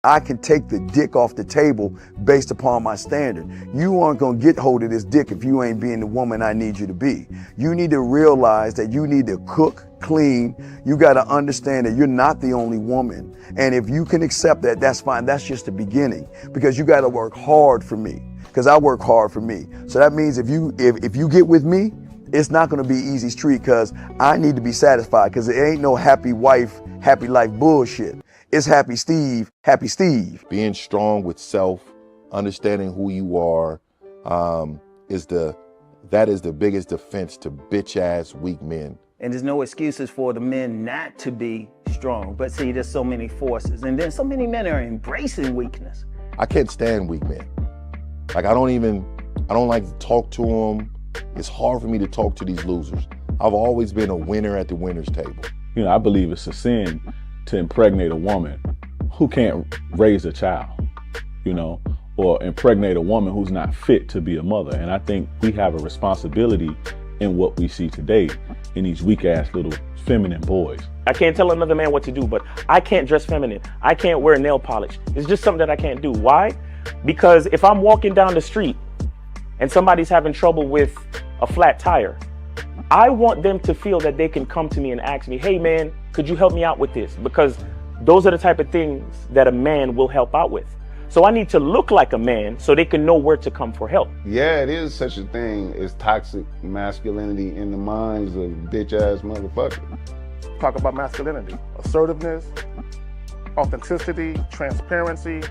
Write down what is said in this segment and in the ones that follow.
I can take the dick off the table based upon my standard. You aren't gonna get hold of this dick if you ain't being the woman I need you to be. You need to realize that you need to cook, clean. You gotta understand that you're not the only woman. And if you can accept that, that's fine. That's just the beginning, because you gotta work hard for me, because I work hard for me. So that means if you get with me, it's not gonna be easy street, because I need to be satisfied, because it ain't no happy wife, happy life bullshit. It's happy Steve, happy Steve. Being strong with self, understanding who you are, is the biggest defense to bitch ass weak men. And there's no excuses for the men not to be strong. But see, there's so many forces, and then so many men are embracing weakness. I can't stand weak men. Like I don't like to talk to them. It's hard for me to talk to these losers. I've always been a winner at the winner's table. You know, I believe it's a sin to impregnate a woman who can't raise a child, you know, or impregnate a woman who's not fit to be a mother. And I think we have a responsibility in what we see today in these weak ass little feminine boys. I can't tell another man what to do, but I can't dress feminine. I can't wear nail polish. It's just something that I can't do. Why? Because if I'm walking down the street and somebody's having trouble with a flat tire, I want them to feel that they can come to me and ask me, hey man, could you help me out with this? Because those are the type of things that a man will help out with. So I need to look like a man so they can know where to come for help. Yeah, it is such a thing as toxic masculinity in the minds of bitch ass motherfuckers. Talk about masculinity, assertiveness, authenticity, transparency.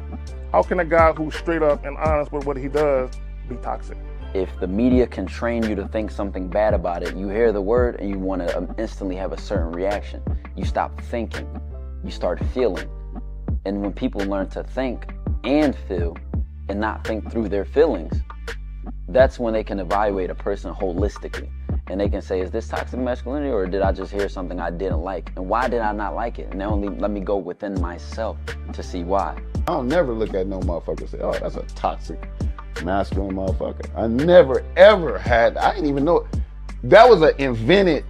How can a guy who's straight up and honest with what he does be toxic? If the media can train you to think something bad about it, you hear the word and you want to instantly have a certain reaction. You stop thinking, you start feeling. And when people learn to think and feel and not think through their feelings, that's when they can evaluate a person holistically. And they can say, is this toxic masculinity, or did I just hear something I didn't like? And why did I not like it? And only let me go within myself to see why. I don't never look at no motherfucker and say, oh, that's a toxic masculine motherfucker. I never ever had, I didn't even know, that was an invented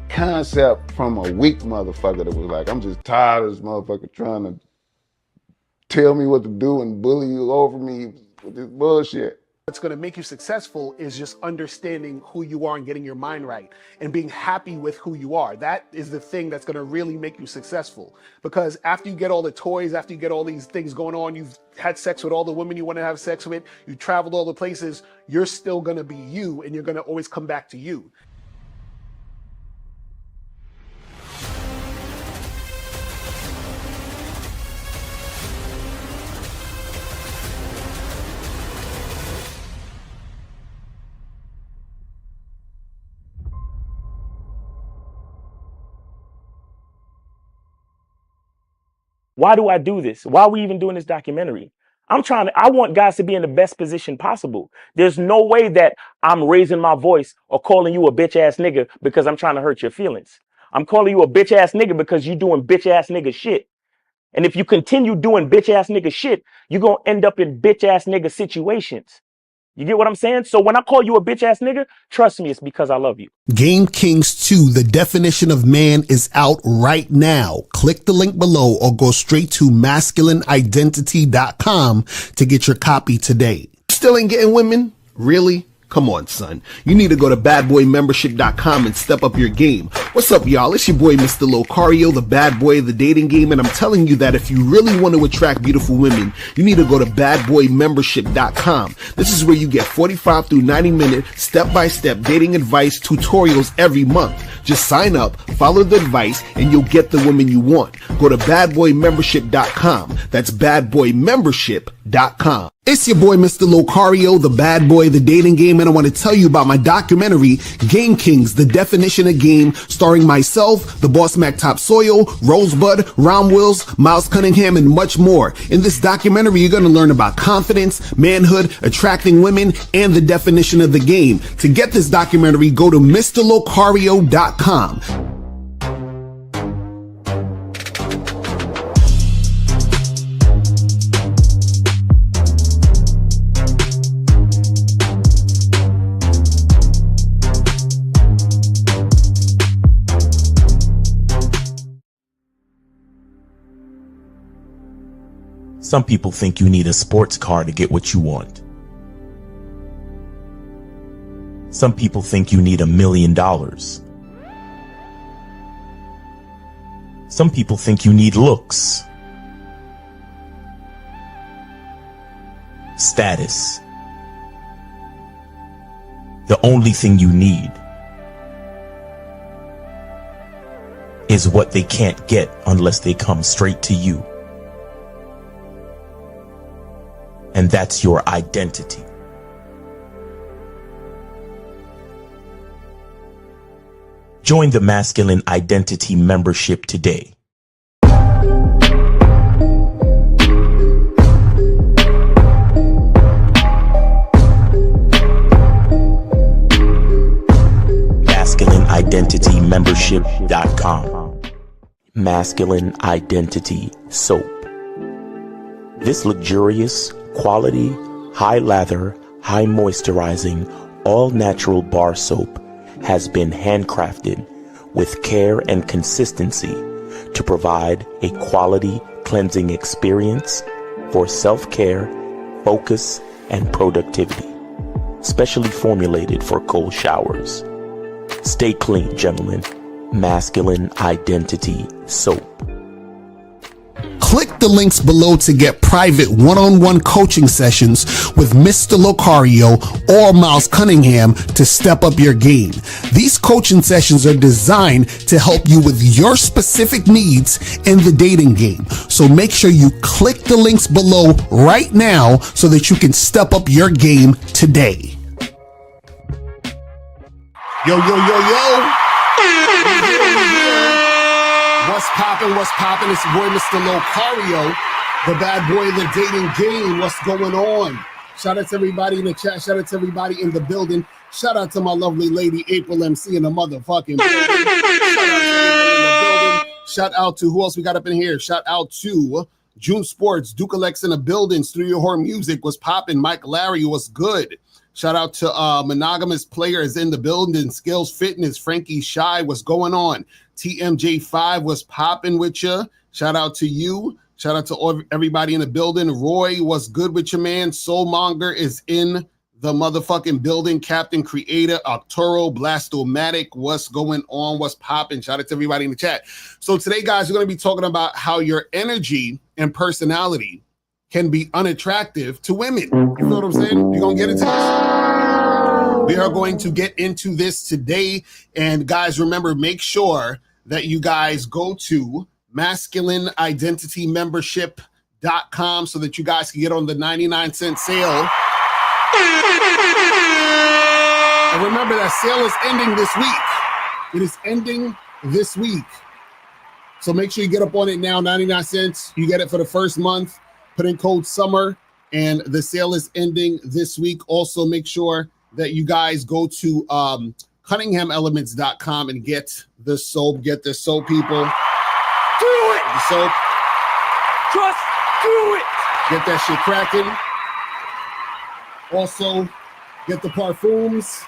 concept from a weak motherfucker that was like, I'm just tired of this motherfucker trying to tell me what to do and bully you over me with this bullshit. What's going to make you successful is just understanding who you are and getting your mind right and being happy with who you are. That is the thing that's going to really make you successful. Because after you get all the toys, after you get all these things going on, you've had sex with all the women you want to have sex with, you traveled all the places, you're still going to be you, and you're going to always come back to you. Why do I do this? Why are we even doing this documentary? I want guys to be in the best position possible. There's no way that I'm raising my voice or calling you a bitch ass nigga because I'm trying to hurt your feelings. I'm calling you a bitch ass nigga because you're doing bitch ass nigga shit. And if you continue doing bitch ass nigga shit, you're going to end up in bitch ass nigga situations. You get what I'm saying? So when I call you a bitch ass nigga, trust me, it's because I love you. Game Kings 2, the definition of man, is out right now. Click the link below or go straight to masculineidentity.com to get your copy today. Still ain't getting women? Really? Come on, son. You need to go to badboymembership.com and step up your game. What's up, y'all? It's your boy, Mr. Locario, the bad boy of the dating game, and I'm telling you that if you really want to attract beautiful women, you need to go to badboymembership.com. This is where you get 45 through 90-minute step-by-step dating advice tutorials every month. Just sign up, follow the advice, and you'll get the women you want. Go to badboymembership.com. That's badboymembership.com. It's your boy, Mr. Locario, the bad boy of the dating game, and I want to tell you about my documentary, Game Kings, the definition of game, starring myself, the Boss Mac Topsoil, Rosebud, Ron Wills, Miles Cunningham, and much more. In this documentary, you're going to learn about confidence, manhood, attracting women, and the definition of the game. To get this documentary, go to MrLocario.com. Some people think you need a sports car to get what you want. Some people think you need $1 million. Some people think you need looks, status. The only thing you need is what they can't get unless they come straight to you. And that's your identity. Join the Masculine Identity membership today. MasculineIdentityMembership.com. Masculine Identity Soap. This luxurious, quality, high lather, high moisturizing, all natural bar soap has been handcrafted with care and consistency to provide a quality cleansing experience for self-care, focus, and productivity. Specially formulated for cold showers. Stay clean, gentlemen. Masculine Identity Soap. Click the links below to get private one-on-one coaching sessions with Mr. Locario or Miles Cunningham to step up your game. These coaching sessions are designed to help you with your specific needs in the dating game. So make sure you click the links below right now so that you can step up your game today. Yo, yo, yo, yo. What's poppin', what's poppin'? It's your boy, Mr. Locario, the bad boy of the dating game. What's going on? Shout out to everybody in the chat. Shout out to everybody in the building. Shout out to my lovely lady, April MC in the motherfucking building. Shout out to April in the building. Shout out to, who else we got up in here? Shout out to June Sports, Duke Alex in the building, Studio Horror Music was poppin', Mike Larry was good. Shout out to Monogamous Players in the building, Skills Fitness, Frankie Shy, what's going on? TMJ5 was popping with you. Shout out to you. Shout out to everybody in the building. Roy, what's good with you, man? Soulmonger is in the motherfucking building. Captain Creator, Arturo, Blastomatic, what's going on? What's popping? Shout out to everybody in the chat. So today, guys, we're going to be talking about how your energy and personality can be unattractive to women. You know what I'm saying? We're going to get into this. We are going to get into this today. And guys, remember, make sure that you guys go to masculineidentitymembership.com so that you guys can get on the 99-cent sale. And remember, that sale is ending this week. It is ending this week. So make sure you get up on it now, 99 cents. You get it for the first month. Put in code SUMMER, and the sale is ending this week. Also, make sure that you guys go to CunninghamElements.com and get the soap. Get the soap, people. Do it! The soap. Just do it! Get that shit cracking. Also, get the parfums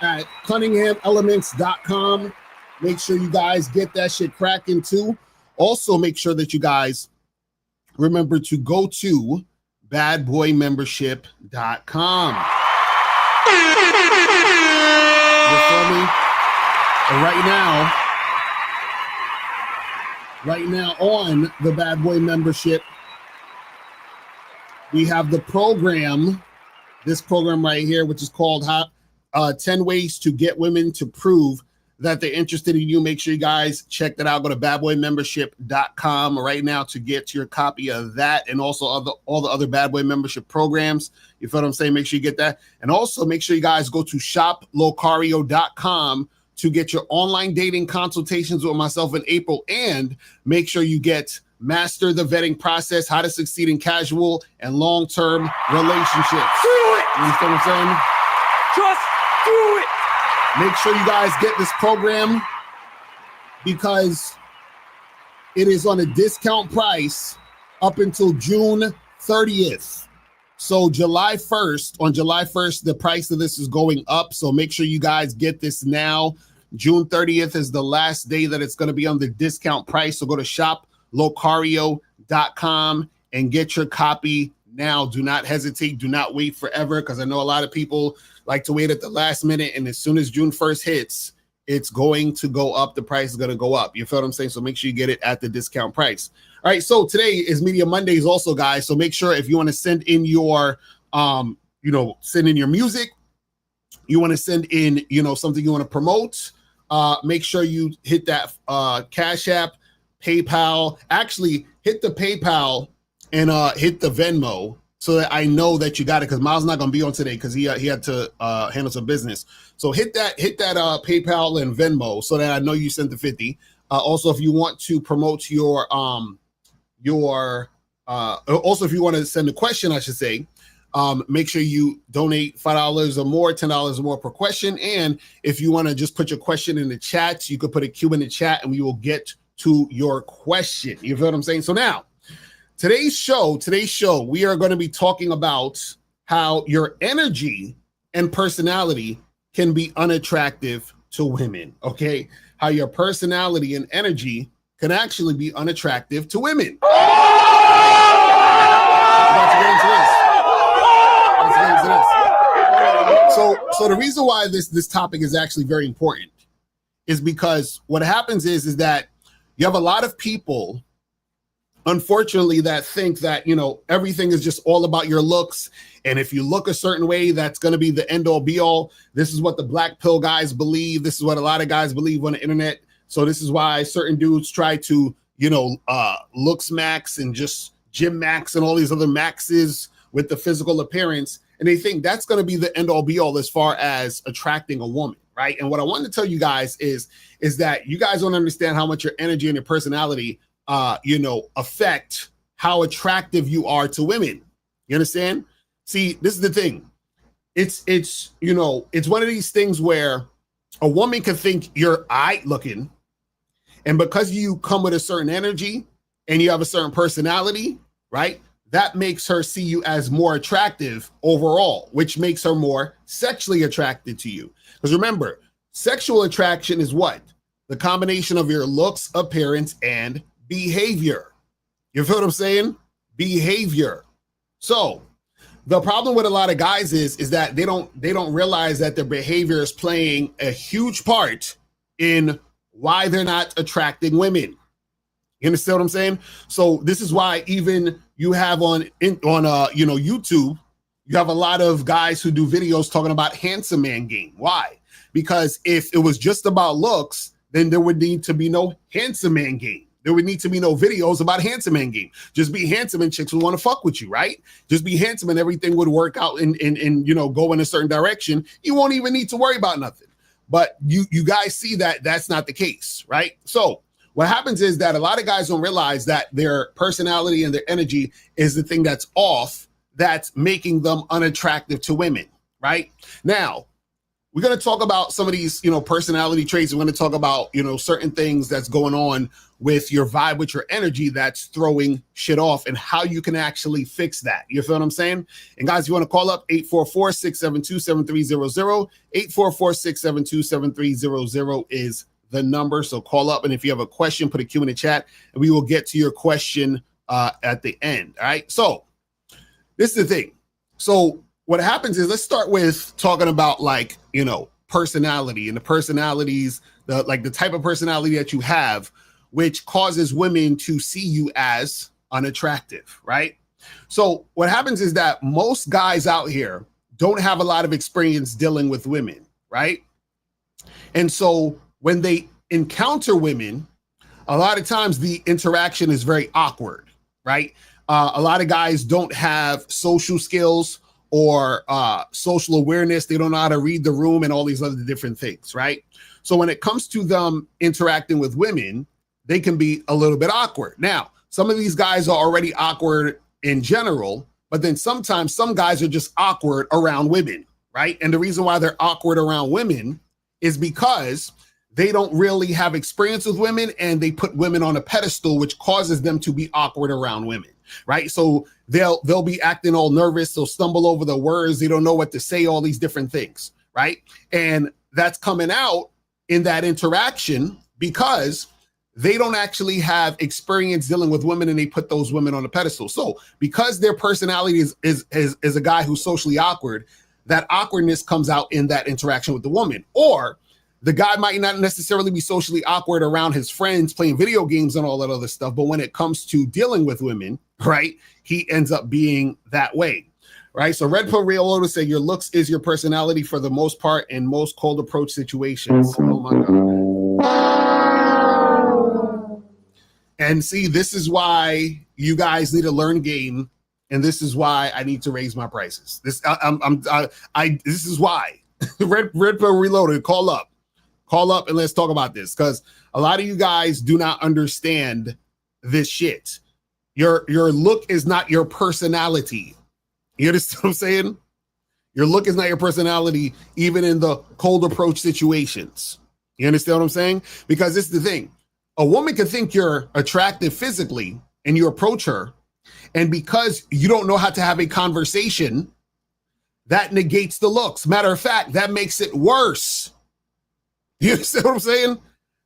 at CunninghamElements.com. Make sure you guys get that shit cracking, too. Also, make sure that you guys remember to go to badboymembership.com. You feel me? And right now on the Bad Boy membership, we have the program, this program right here, which is called 10 Ways to Get Women to Prove that they're interested in you. Make sure you guys check that out. Go to badboymembership.com right now to get your copy of that, and also all the other Bad Boy membership programs. You feel what I'm saying? Make sure you get that. And also make sure you guys go to shoplocario.com to get your online dating consultations with myself in April, and make sure you get Master the Vetting Process, How to Succeed in Casual and Long-Term Relationships. Do it! You understand what I'm saying? Just do it! Make sure you guys get this program because it is on a discount price up until June 30th. So on July 1st, the price of this is going up. So make sure you guys get this now. June 30th is the last day that it's going to be on the discount price. So go to shoplocario.com and get your copy now. Do not hesitate. Do not wait forever, because I know a lot of people like to wait at the last minute, and as soon as June 1st hits, it's going to go up. The price is going to go up. You feel what I'm saying? So make sure you get it at the discount price. All right. So today is Media Mondays also, guys. So make sure if you want to send in your, send in your music, you want to send in, something you want to promote, make sure you hit that Cash App, PayPal. Actually, hit the PayPal and hit the Venmo so that I know that you got it, because Miles not going to be on today because he had to handle some business. So hit that PayPal and Venmo so that I know you sent the 50. Also, if you want to promote if you want to send a question, I should say, make sure you donate $5 or more, $10 or more per question. And if you want to just put your question in the chat, you could put a Q in the chat and we will get to your question. You feel what I'm saying? So now, today's show, we are going to be talking about how your energy and personality can be unattractive to women. Okay. How your personality and energy can actually be unattractive to women. About to get into this. So the reason why this topic is actually very important is because what happens is that you have a lot of people, unfortunately, that think that, everything is just all about your looks. And if you look a certain way, that's going to be the end all be all. This is what the black pill guys believe. This is what a lot of guys believe on the internet. So this is why certain dudes try to, looks max and just gym max and all these other maxes with the physical appearance. And they think that's going to be the end all be all as far as attracting a woman. Right. And what I wanted to tell you guys is that you guys don't understand how much your energy and your personality affect how attractive you are to women. You understand? See, this is the thing. It's one of these things where a woman can think you're aight looking, and because you come with a certain energy and you have a certain personality, right? That makes her see you as more attractive overall, which makes her more sexually attracted to you. Because remember, sexual attraction is what? The combination of your looks, appearance, and behavior. You feel what I'm saying? Behavior. So the problem with a lot of guys is that they don't realize that their behavior is playing a huge part in why they're not attracting women. You understand what I'm saying? So this is why even you have on YouTube, you have a lot of guys who do videos talking about handsome man game. Why? Because if it was just about looks, then there would need to be no handsome man game. There would need to be no videos about handsome man game. Just be handsome and chicks would want to fuck with you, right? Just be handsome and everything would work out and go in a certain direction. You won't even need to worry about nothing. But you guys see that that's not the case, right? So what happens is that a lot of guys don't realize that their personality and their energy is the thing that's off, that's making them unattractive to women, right? Now, we're going to talk about some of these, personality traits. We're going to talk about, certain things that's going on with your vibe, with your energy that's throwing shit off, and how you can actually fix that. You feel what I'm saying? And guys, you want to call up 844-672-7300. 844-672-7300 is the number. So call up, and if you have a question, put a Q in the chat, and we will get to your question at the end. All right. So this is the thing. So what happens is, let's start with talking about personality and the personalities, the type of personality that you have, which causes women to see you as unattractive, right? So what happens is that most guys out here don't have a lot of experience dealing with women, right? And so when they encounter women, a lot of times the interaction is very awkward, right? A lot of guys don't have social skills or social awareness. They don't know how to read the room and all these other different things, right? So when it comes to them interacting with women, they can be a little bit awkward. Now, some of these guys are already awkward in general, but then sometimes some guys are just awkward around women, right? And the reason why they're awkward around women is because they don't really have experience with women, and they put women on a pedestal, which causes them to be awkward around women, right? So they'll be acting all nervous. They'll stumble over the words. They don't know what to say, all these different things, right? And that's coming out in that interaction because they don't actually have experience dealing with women, and they put those women on a pedestal. So because their personality is a guy who's socially awkward, that awkwardness comes out in that interaction with the woman. Or the guy might not necessarily be socially awkward around his friends playing video games and all that other stuff, but when it comes to dealing with women, right, he ends up being that way, right? So Red Pill Real to say your looks is your personality for the most part in most cold approach situations. Oh my God. And see, this is why you guys need to learn game, and this is why I need to raise my prices. This this is why. Red Pill Reloaded, call up and let's talk about this, because a lot of you guys do not understand this shit. Your look is not your personality. You understand what I'm saying? Your look is not your personality, even in the cold approach situations. You understand what I'm saying? Because this is the thing. A woman can think you're attractive physically and you approach her, and because you don't know how to have a conversation, that negates the looks. Matter of fact, that makes it worse. You understand what I'm saying?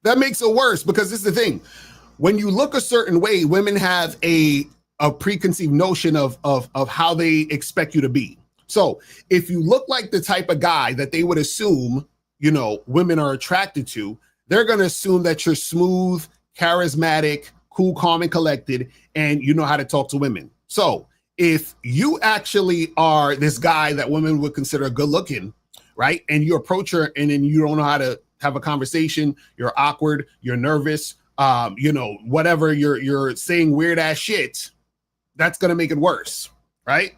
That makes it worse, because this is the thing. When you look a certain way, women have a preconceived notion of how they expect you to be. So if you look like the type of guy that they would assume, you know, women are attracted to, they're going to assume that you're smooth, charismatic, cool, calm, and collected, and you know how to talk to women. So if you actually are this guy that women would consider good looking, right, and you approach her and then you don't know how to have a conversation, you're awkward, you're nervous, you know, whatever, you're saying weird ass shit, that's going to make it worse, right?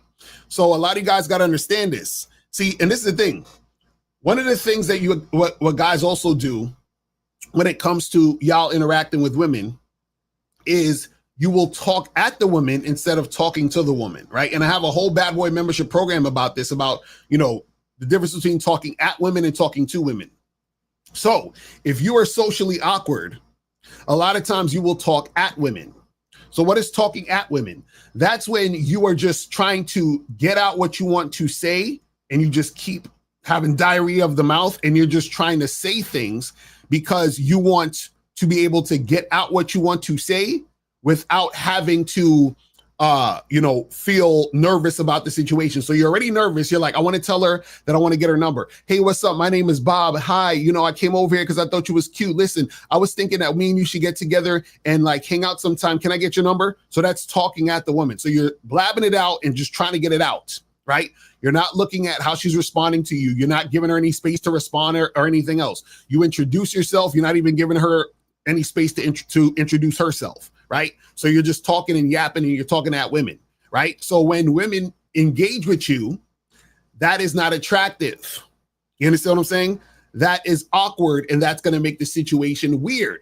So a lot of you guys got to understand this. See, and this is the thing. One of the things that what guys also do when it comes to y'all interacting with women is you will talk at the woman instead of talking to the woman, right? And I have a whole Bad Boy membership program about this, about, you know, the difference between talking at women and talking to women. So if you are socially awkward, a lot of times you will talk at women. So what is talking at women? That's when you are just trying to get out what you want to say, and you just keep having diarrhea of the mouth, and you're just trying to say things because you want to be able to get out what you want to say without having to, you know, feel nervous about the situation. So you're already nervous. You're like, I want to tell her that I want to get her number. Hey, what's up? My name is Bob. Hi. You know, I came over here because I thought you was cute. Listen, I was thinking that me and you should get together and like hang out sometime. Can I get your number? So that's talking at the woman. So you're blabbing it out and just trying to get it out, right? You're not looking at how she's responding to you. You're not giving her any space to respond or anything else. You introduce yourself. You're not even giving her any space to introduce herself, right? So you're just talking and yapping, and you're talking at women, right? So when women engage with you, that is not attractive. You understand what I'm saying? That is awkward, and that's going to make the situation weird.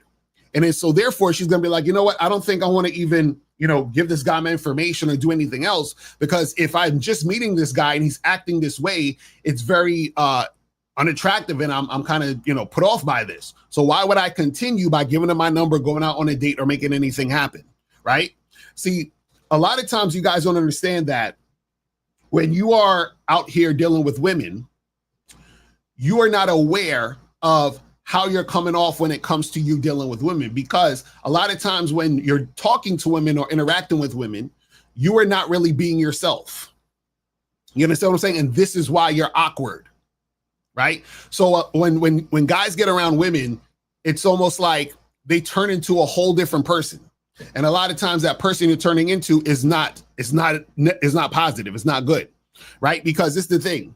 And then, so therefore, she's going to be like, you know what? I don't think I want to even, you know, give this guy my information or do anything else, because if I'm just meeting this guy and he's acting this way, it's very unattractive, and I'm kind of, you know, put off by this. So why would I continue by giving him my number, going out on a date, or making anything happen, right? See, a lot of times you guys don't understand that when you are out here dealing with women, you are not aware of how you're coming off when it comes to you dealing with women, because a lot of times when you're talking to women or interacting with women, you are not really being yourself. You understand what I'm saying? And this is why you're awkward, right? So when guys get around women, it's almost like they turn into a whole different person. And a lot of times that person you're turning into is not positive. It's not good, right? Because this is the thing.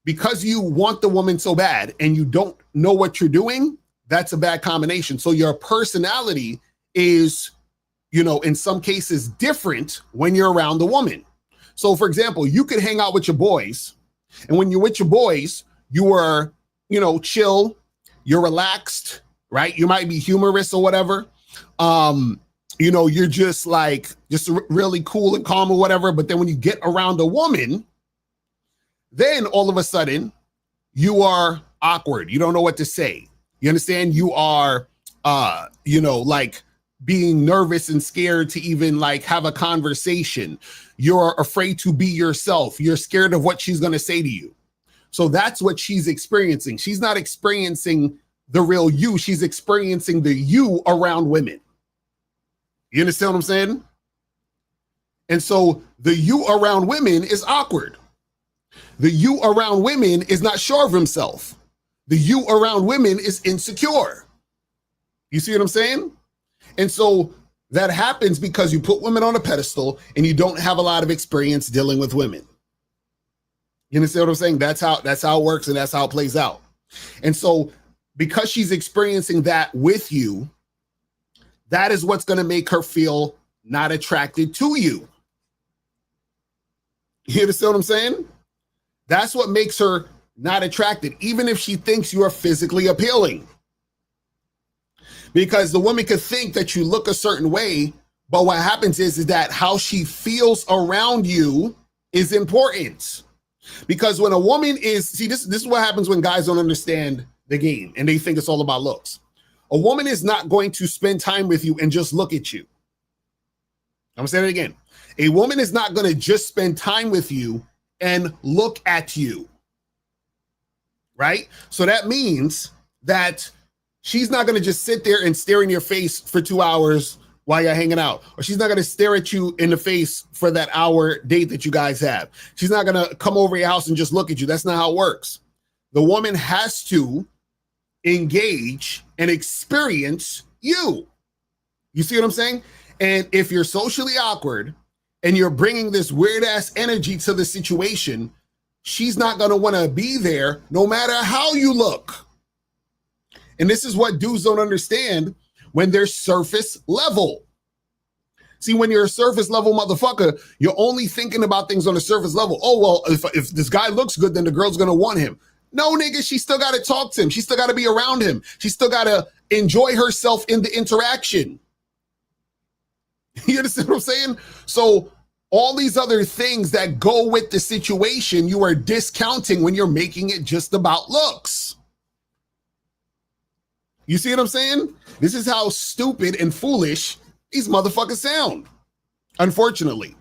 Because you want the woman so bad and you don't know what you're doing, that's a bad combination. So your personality is, you know, in some cases different when you're around the woman. So for example, you could hang out with your boys, and when you're with your boys, you are, you know, chill, you're relaxed, right? You might be humorous or whatever. You know, you're just like, just really cool and calm or whatever. But then when you get around a woman, then all of a sudden you are awkward. You don't know what to say. You understand? You are, you know, like being nervous and scared to even like have a conversation. You're afraid to be yourself. You're scared of what she's going to say to you. So that's what she's experiencing. She's not experiencing the real you. She's experiencing the you around women. You understand what I'm saying? And so the you around women is awkward. The you around women is not sure of himself. The you around women is insecure. You see what I'm saying? And so that happens because you put women on a pedestal and you don't have a lot of experience dealing with women. You understand what I'm saying? That's how it works, and that's how it plays out. And so because she's experiencing that with you, that is what's going to make her feel not attracted to you. You understand what I'm saying? That's what makes her not attracted, even if she thinks you are physically appealing. Because the woman could think that you look a certain way, but what happens is that how she feels around you is important. Because when a woman is, see, this is what happens when guys don't understand the game and they think it's all about looks. A woman is not going to spend time with you and just look at you. I'm gonna say it again. A woman is not going to just spend time with you and look at you. Right? So that means that she's not going to just sit there and stare in your face for 2 hours while you're hanging out. Or she's not going to stare at you in the face for that hour date that you guys have. She's not going to come over your house and just look at you. That's not how it works. The woman has to engage and experience you. You see what I'm saying? And if you're socially awkward and you're bringing this weird ass energy to the situation, she's not going to want to be there no matter how you look. And this is what dudes don't understand when they're surface level. See, when you're a surface level motherfucker, you're only thinking about things on a surface level. Oh, well, if this guy looks good, then the girl's going to want him. No, nigga, she still got to talk to him. She still got to be around him. She still got to enjoy herself in the interaction. You understand what I'm saying? So all these other things that go with the situation, you are discounting when you're making it just about looks. You see what I'm saying? This is how stupid and foolish these motherfuckers sound, unfortunately.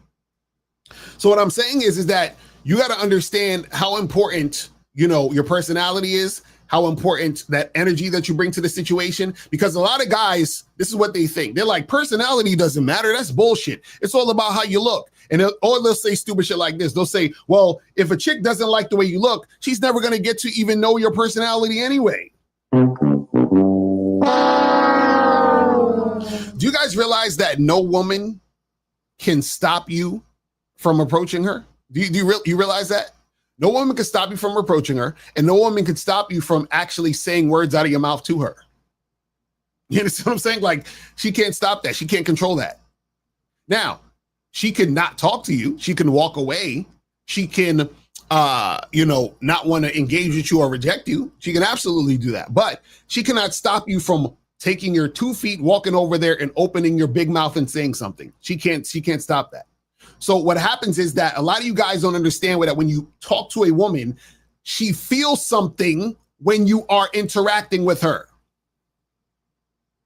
So what I'm saying is that you got to understand how important, your personality is, how important that energy that you bring to the situation, because a lot of guys, this is what they think. They're like, personality doesn't matter. That's bullshit. It's all about how you look. And they'll say stupid shit like this. They'll say, well, if a chick doesn't like the way you look, she's never going to get to even know your personality anyway. Do you guys realize that no woman can stop you from approaching her? Do you realize that? No woman can stop you from approaching her, and no woman can stop you from actually saying words out of your mouth to her. You understand what I'm saying? Like, she can't stop that. She can't control that. Now, she can not talk to you. She can walk away. She can, not want to engage with you or reject you. She can absolutely do that. But she cannot stop you from taking your 2 feet, walking over there and opening your big mouth and saying something. She can't stop that. So what happens is that a lot of you guys don't understand that when you talk to a woman, she feels something when you are interacting with her.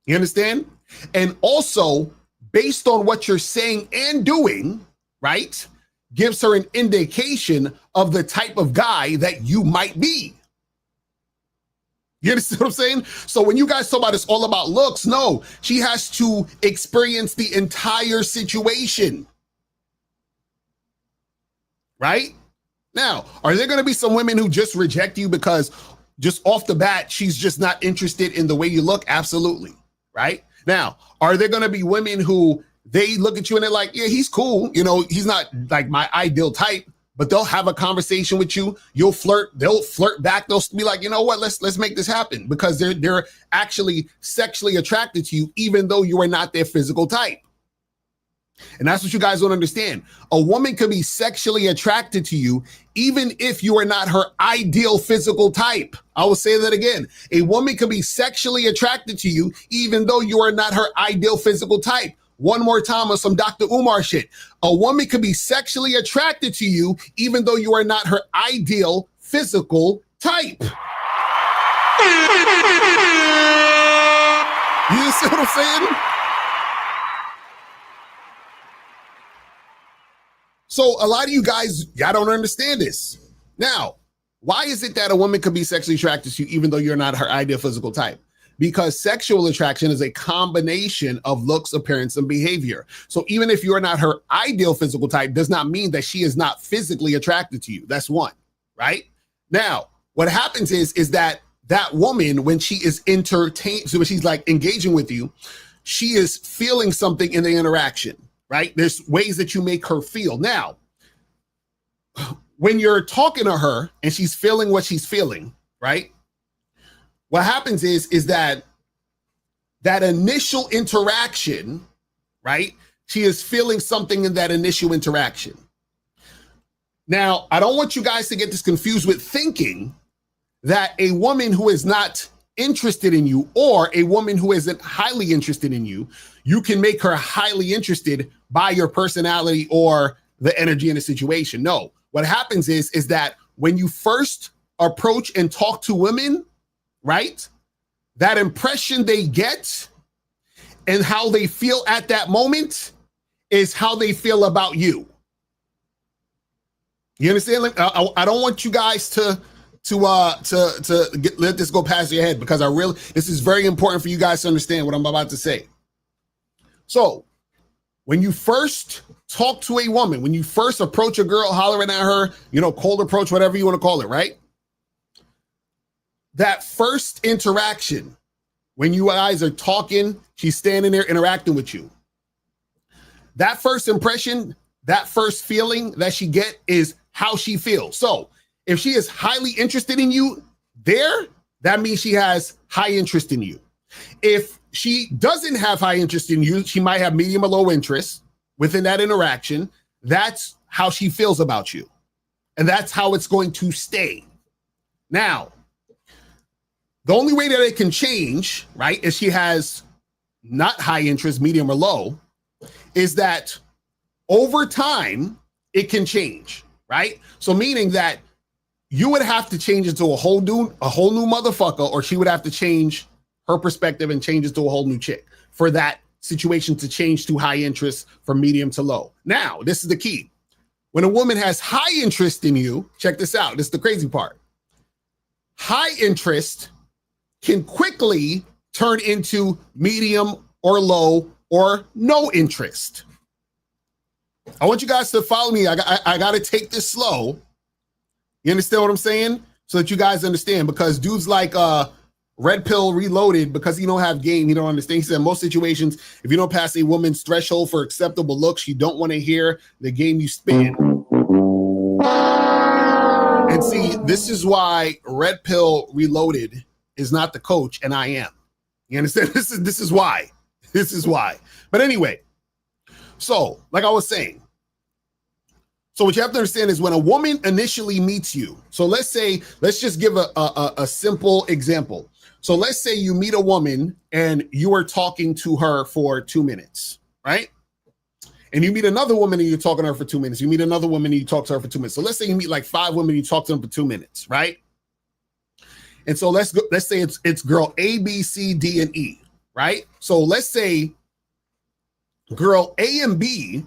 You understand? And also, based on what you're saying and doing, right, gives her an indication of the type of guy that you might be. You understand what I'm saying? So when you guys talk about it's all about looks, no, she has to experience the entire situation. Right? Now, are there going to be some women who just reject you because just off the bat, she's just not interested in the way you look? Absolutely. Right? Now, are there going to be women who they look at you and they're like, yeah, he's cool. He's not like my ideal type, but they'll have a conversation with you. You'll flirt. They'll flirt back. They'll be like, you know what? Let's make this happen, because they're actually sexually attracted to you, even though you are not their physical type. And that's what you guys don't understand. A woman could be sexually attracted to you, even if you are not her ideal physical type. I will say that again. A woman could be sexually attracted to you, even though you are not her ideal physical type. One more time on some Dr. Umar shit. A woman could be sexually attracted to you, even though you are not her ideal physical type. You see what I'm saying? So a lot of you guys, y'all don't understand this. Now, Why is it that a woman could be sexually attracted to you even though you're not her ideal physical type? Because sexual attraction is a combination of looks, appearance, and behavior. So even if you're not her ideal physical type, does not mean that she is not physically attracted to you. That's one, right? Now, what happens is that woman, when she is entertained, so when she's like engaging with you, she is feeling something in the interaction, right? There's ways that you make her feel. Now, when you're talking to her and she's feeling what she's feeling, right? What happens is that initial interaction, right? She is feeling something in that initial interaction. Now, I don't want you guys to get this confused with thinking that a woman who is not interested in you or a woman who isn't highly interested in you, you can make her highly interested by your personality or the energy in the situation. No, what happens is that when you first approach and talk to women, right? That impression they get and how they feel at that moment is how they feel about you. You understand? Like, I don't want you guys to let this go past your head, because this is very important for you guys to understand what I'm about to say. So when you first talk to a woman, when you first approach a girl, hollering at her, cold approach, whatever you want to call it, right? That first interaction, when you guys are talking, she's standing there interacting with you. That first impression, that first feeling that she get is how she feels. So if she is highly interested in you that means she has high interest in you. If she doesn't have high interest in you, she might have medium or low interest within that interaction. That's how she feels about you. And that's how it's going to stay. Now, the only way that it can change, right, if she has not high interest, medium, or low, is that over time, it can change, right? So meaning that you would have to change it to a whole new motherfucker, or she would have to change her perspective and change it to a whole new chick for that situation to change to high interest from medium to low. Now, this is the key. When a woman has high interest in you, check this out. This is the crazy part. High interest can quickly turn into medium or low or no interest. I want you guys to follow me. I got to take this slow. You understand what I'm saying? So that you guys understand, because dudes like Red Pill Reloaded, because he don't have game, he don't understand. He said in most situations, if you don't pass a woman's threshold for acceptable looks, you don't want to hear the game you spin. And see, this is why Red Pill Reloaded is not the coach and I am. You understand? This is why. This is why. But anyway, so like I was saying, so what you have to understand is when a woman initially meets you, so let's just give a simple example. So let's say you meet a woman and you are talking to her for 2 minutes, right? And you meet another woman and you're talking to her for 2 minutes. You meet another woman and you talk to her for 2 minutes. So let's say you meet like 5 women and you talk to them for 2 minutes, right? And so let's say it's girl A, B, C, D, and E, right? So let's say girl A and B,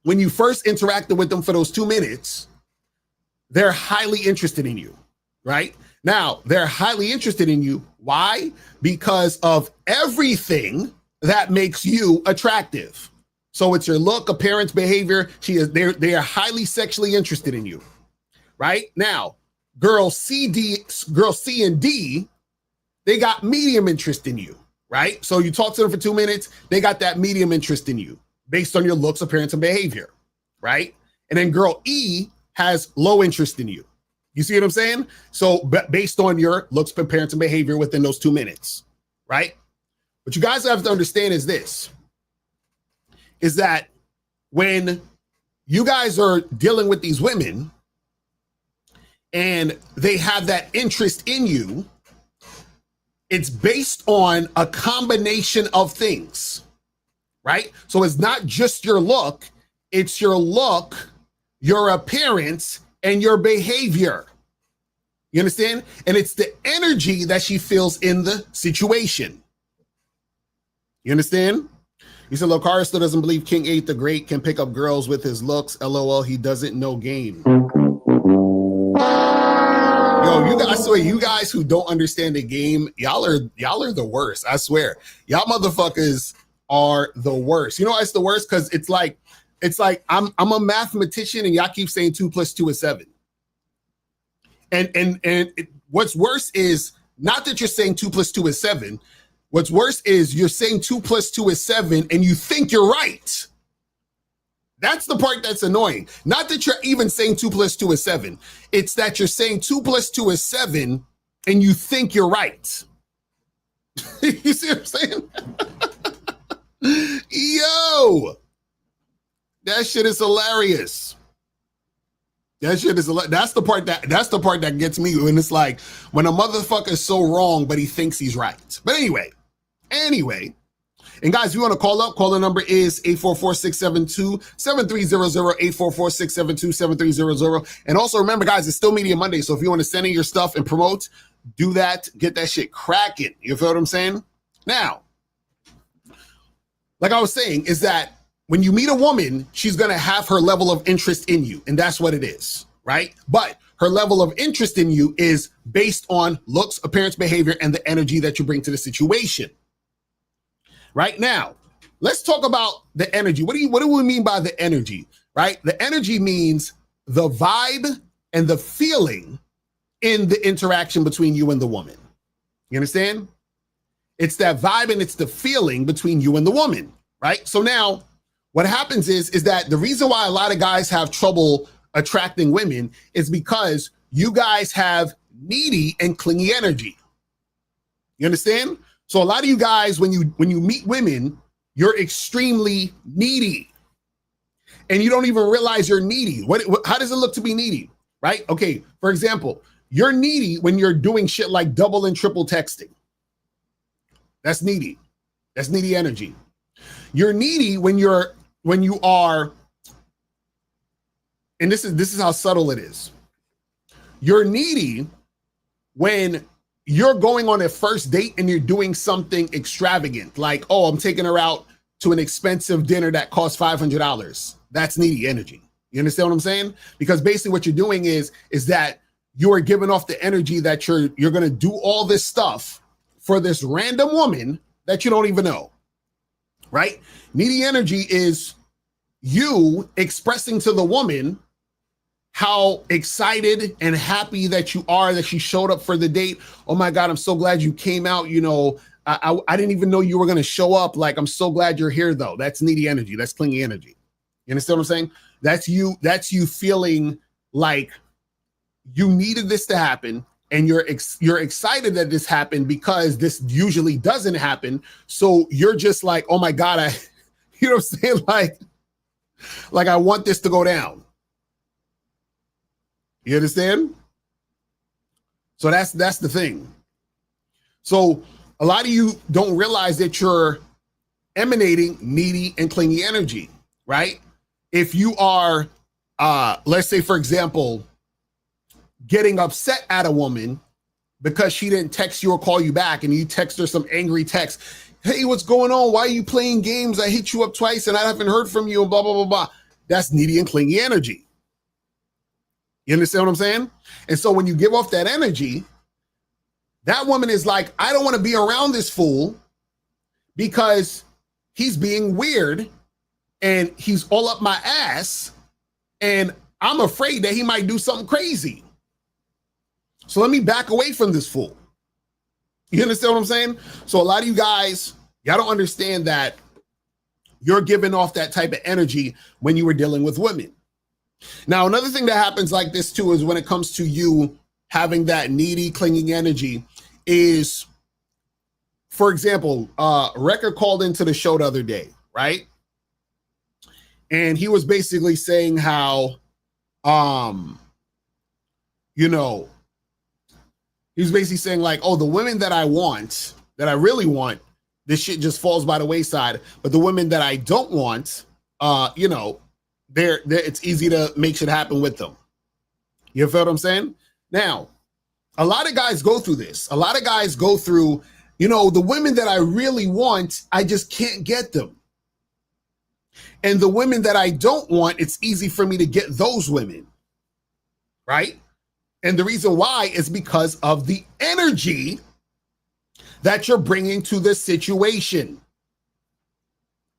when you first interacted with them for those 2 minutes, they're highly interested in you, right? Now, they're highly interested in you. Why? Because of everything that makes you attractive. So it's your look, appearance, behavior. They are highly sexually interested in you, right? Now, girl C and D, they got medium interest in you, right? So you talk to them for 2 minutes, they got that medium interest in you based on your looks, appearance, and behavior, right? And then girl E has low interest in you. You see what I'm saying? So based on your looks, appearance, and behavior within those 2 minutes, right? What you guys have to understand is this, is that when you guys are dealing with these women and they have that interest in you, it's based on a combination of things, right? So it's not just your look, it's your look, your appearance, and your behavior. You understand? And it's the energy that she feels in the situation. You understand? He said, Locario still doesn't believe King 8 the Great can pick up girls with his looks. LOL, he doesn't know game. Yo, I swear, you guys who don't understand the game, y'all are the worst. I swear, y'all motherfuckers are the worst. You know why it's the worst? Because it's like I'm a mathematician and y'all keep saying 2 + 2 is 7. What's worse is not that you're saying 2 + 2 is 7. What's worse is you're saying 2 + 2 is 7 and you think you're right. That's the part that's annoying. Not that you're even saying 2 + 2 is 7. It's that you're saying 2 + 2 is 7 and you think you're right. You see what I'm saying? Yo, that shit is hilarious. That's the part that gets me. And it's like when a motherfucker is so wrong, but he thinks he's right. But anyway. And guys, if you want to call up, caller number is 844-672-7300, 844-672-7300. And also remember, guys, it's still Media Monday. So if you want to send in your stuff and promote, do that. Get that shit cracking. You feel what I'm saying? Now, like I was saying, is that when you meet a woman, she's going to have her level of interest in you. And that's what it is, right? But her level of interest in you is based on looks, appearance, behavior, and the energy that you bring to the situation. Right now, let's talk about the energy. What do we mean by the energy, right? The energy means the vibe and the feeling in the interaction between you and the woman. You understand? It's that vibe and it's the feeling between you and the woman, right? So now what happens is that the reason why a lot of guys have trouble attracting women is because you guys have needy and clingy energy. You understand? So a lot of you guys, when you meet women, you're extremely needy and you don't even realize you're needy. How does it look to be needy, right? Okay, for example, you're needy when you're doing shit like double and triple texting. That's needy. That's needy energy. You're needy when you are, and this is how subtle it is. You're needy when you're going on a first date and you're doing something extravagant, like, oh, I'm taking her out to an expensive dinner that costs $500. That's needy energy. You understand what I'm saying? Because basically what you're doing is that you are giving off the energy that you're going to do all this stuff for this random woman that you don't even know, right? Needy energy is you expressing to the woman how excited and happy that you are that she showed up for the date. Oh my God, I'm so glad you came out. You know, I didn't even know you were going to show up. Like, I'm so glad you're here though. That's needy energy. That's clingy energy. You understand what I'm saying? That's you feeling like you needed this to happen and you're excited that this happened because this usually doesn't happen. So you're just like, oh my God, you know what I'm saying? Like I want this to go down. You understand? So that's the thing. So a lot of you don't realize that you're emanating needy and clingy energy, right? If you are, let's say, for example, getting upset at a woman because she didn't text you or call you back and you text her some angry text. Hey, what's going on? Why are you playing games? I hit you up twice and I haven't heard from you and blah, blah, blah, blah. That's needy and clingy energy. You understand what I'm saying? And so when you give off that energy, that woman is like, I don't want to be around this fool because he's being weird and he's all up my ass and I'm afraid that he might do something crazy. So let me back away from this fool. You understand what I'm saying? So a lot of you guys, y'all don't understand that you're giving off that type of energy when you were dealing with women. Now, another thing that happens like this too is when it comes to you having that needy, clinging energy is, for example, Wrecker called into the show the other day, right? And he was basically saying how, you know, he was basically saying like, oh, the women that I want, that I really want, this shit just falls by the wayside. But the women that I don't want, you know, they're it's easy to make shit happen with them. You feel what I'm saying? Now, a lot of guys go through this. A lot of guys go through, you know, the women that I really want, I just can't get them. And the women that I don't want, it's easy for me to get those women, right? And the reason why is because of the energy that you're bringing to this situation.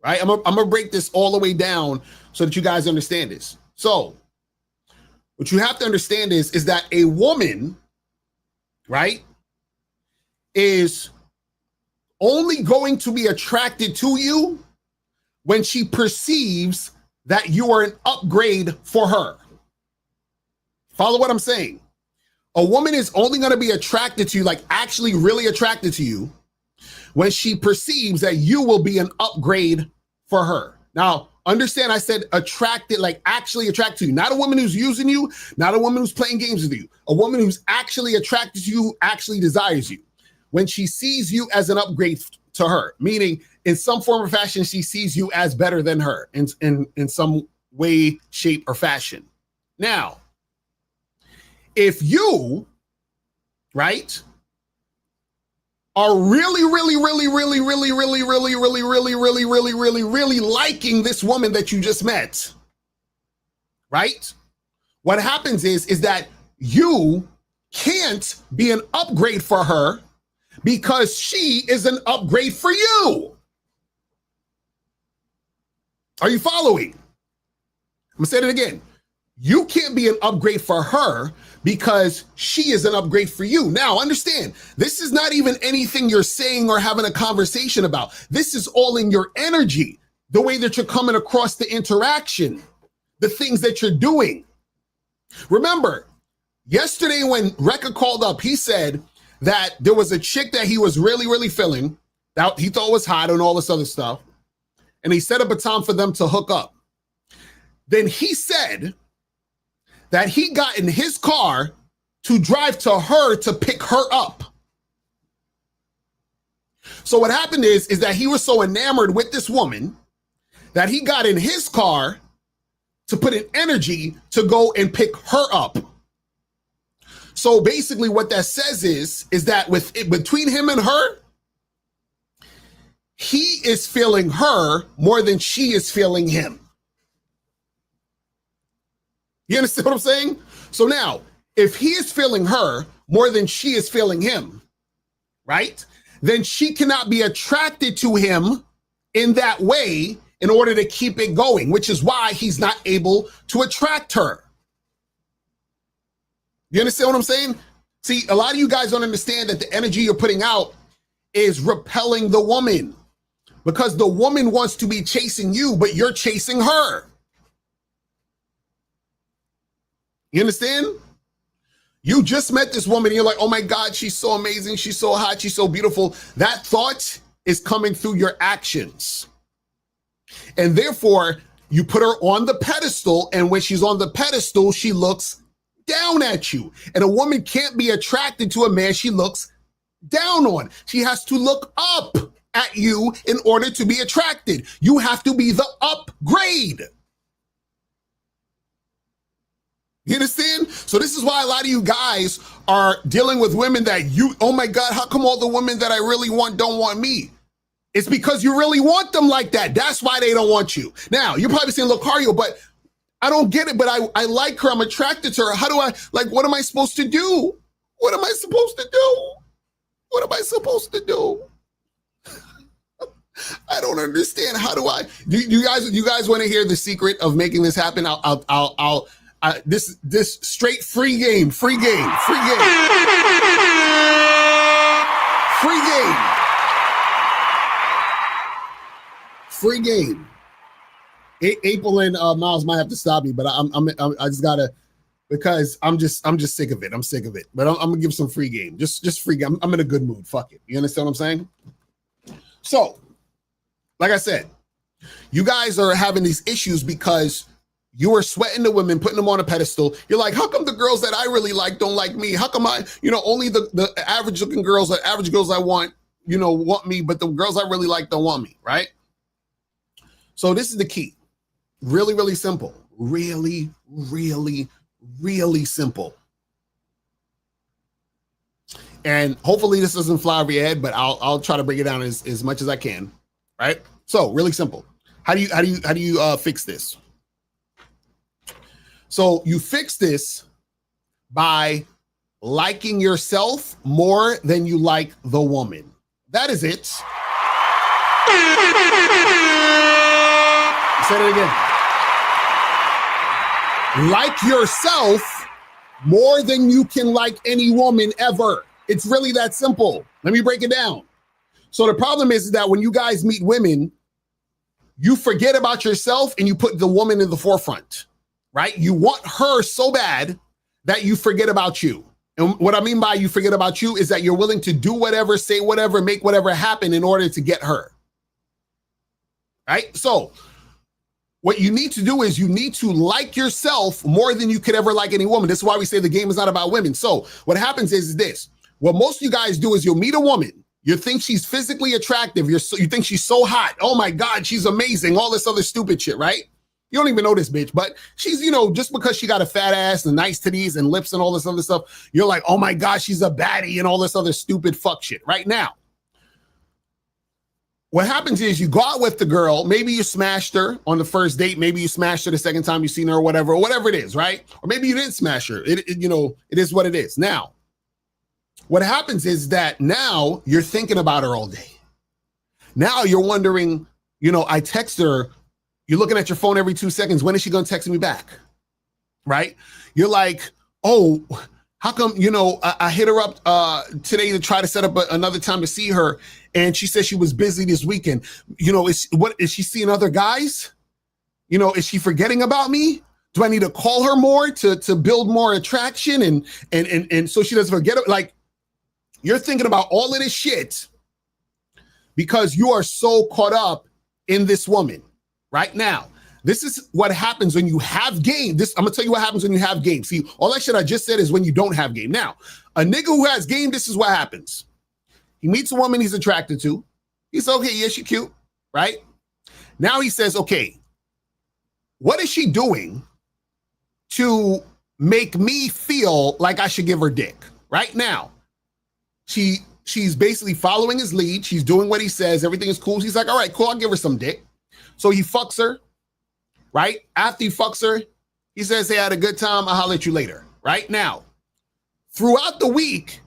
Right? I'm gonna break this all the way down so that you guys understand this. So what you have to understand is that a woman, right, is only going to be attracted to you when she perceives that you are an upgrade for her. Follow what I'm saying? A woman is only going to be attracted to you, like actually really attracted to you, when she perceives that you will be an upgrade for her. Now, understand I said attracted, like actually attracted to you. Not a woman who's using you, not a woman who's playing games with you. A woman who's actually attracted to you, actually desires you. When she sees you as an upgrade to her, meaning in some form or fashion, she sees you as better than her in some way, shape, or fashion. Now, if you, right, are really liking this woman that you just met, right? What happens is that you can't be an upgrade for her because she is an upgrade for you. Are you following? I'm gonna say it again. You can't be an upgrade for her because she is an upgrade for you. Now, understand, this is not even anything you're saying or having a conversation about. This is all in your energy, the way that you're coming across the interaction, the things that you're doing. Remember, yesterday when Rekka called up, he said that there was a chick that he was really feeling, that he thought was hot and all this other stuff, and he set up a time for them to hook up. Then he said that he got in his car to drive to her to pick her up. So what happened is that he was so enamored with this woman that he got in his car to put in energy to go and pick her up. So basically what that says is that between him and her, he is feeling her more than she is feeling him. You understand what I'm saying? So now, if he is feeling her more than she is feeling him, right? Then she cannot be attracted to him in that way in order to keep it going, which is why he's not able to attract her. You understand what I'm saying? See, a lot of you guys don't understand that the energy you're putting out is repelling the woman because the woman wants to be chasing you, but you're chasing her. You understand? You just met this woman and you're like, oh my God, she's so amazing. She's so hot. She's so beautiful. That thought is coming through your actions. And therefore, you put her on the pedestal. And when she's on the pedestal, she looks down at you. And a woman can't be attracted to a man she looks down on. She has to look up at you in order to be attracted. You have to be the upgrade. You understand? So this is why a lot of you guys are dealing with women that oh my God, how come all the women that I really want don't want me? It's because you really want them like that. That's why they don't want you. Now, you're probably saying, Locario, but I don't get it, but I like her. I'm attracted to her. How do what am I supposed to do? What am I supposed to do? What am I supposed to do? I don't understand. How do you guys want to hear the secret of making this happen? This straight free game. April and Miles might have to stop me, but I just gotta, because I'm just sick of it. I'm sick of it. But I'm gonna give some free game. Just free game. I'm in a good mood. Fuck it. You understand what I'm saying? So, like I said, you guys are having these issues because you are sweating the women, putting them on a pedestal. You're like, how come the girls that I really like don't like me? How come only the average looking girls, the average girls I want, want me, but the girls I really like don't want me, right? So this is the key. Really, really simple. Really, really, really simple. And hopefully this doesn't fly over your head, but I'll try to break it down as much as I can, right? So really simple. How do you fix this? So you fix this by liking yourself more than you like the woman. That is it. Say it again. Like yourself more than you can like any woman ever. It's really that simple. Let me break it down. So the problem is that when you guys meet women, you forget about yourself and you put the woman in the forefront, right? You want her so bad that you forget about you. And what I mean by you forget about you is that you're willing to do whatever, say whatever, make whatever happen in order to get her, right? So what you need to do is you need to like yourself more than you could ever like any woman. This is why we say the game is not about women. So what happens is this. What most of you guys do is you'll meet a woman. You think she's physically attractive. You think she's so hot. Oh my God, she's amazing. All this other stupid shit, right? You don't even know this bitch, but she's, just because she got a fat ass and nice titties and lips and all this other stuff, you're like, oh my God, she's a baddie and all this other stupid fuck shit right now. What happens is you go out with the girl, maybe you smashed her on the first date, maybe you smashed her the second time you seen her or whatever it is, right? Or maybe you didn't smash her. It is what it is. Now, what happens is that now you're thinking about her all day. Now you're wondering, I text her, you're looking at your phone every 2 seconds. When is she going to text me back? Right? You're like, oh, how come, I hit her up today to try to set up another time to see her. And she said she was busy this weekend. Is she seeing other guys? Is she forgetting about me? Do I need to call her more to build more attraction and so she doesn't forget it? Like, you're thinking about all of this shit because you are so caught up in this woman right now. This is what happens when you have game. I'm gonna tell you what happens when you have game. See, all that shit I just said is when you don't have game. Now, a nigga who has game, this is what happens. He meets a woman he's attracted to. He's okay, yeah, she cute, right? Now he says, okay, what is she doing to make me feel like I should give her dick? Right now, she's basically following his lead. She's doing what he says. Everything is cool. She's like, all right, cool, I'll give her some dick. So he fucks her, right? After he fucks her, he says, hey, I had a good time. I'll holler at you later. Right now, throughout the week,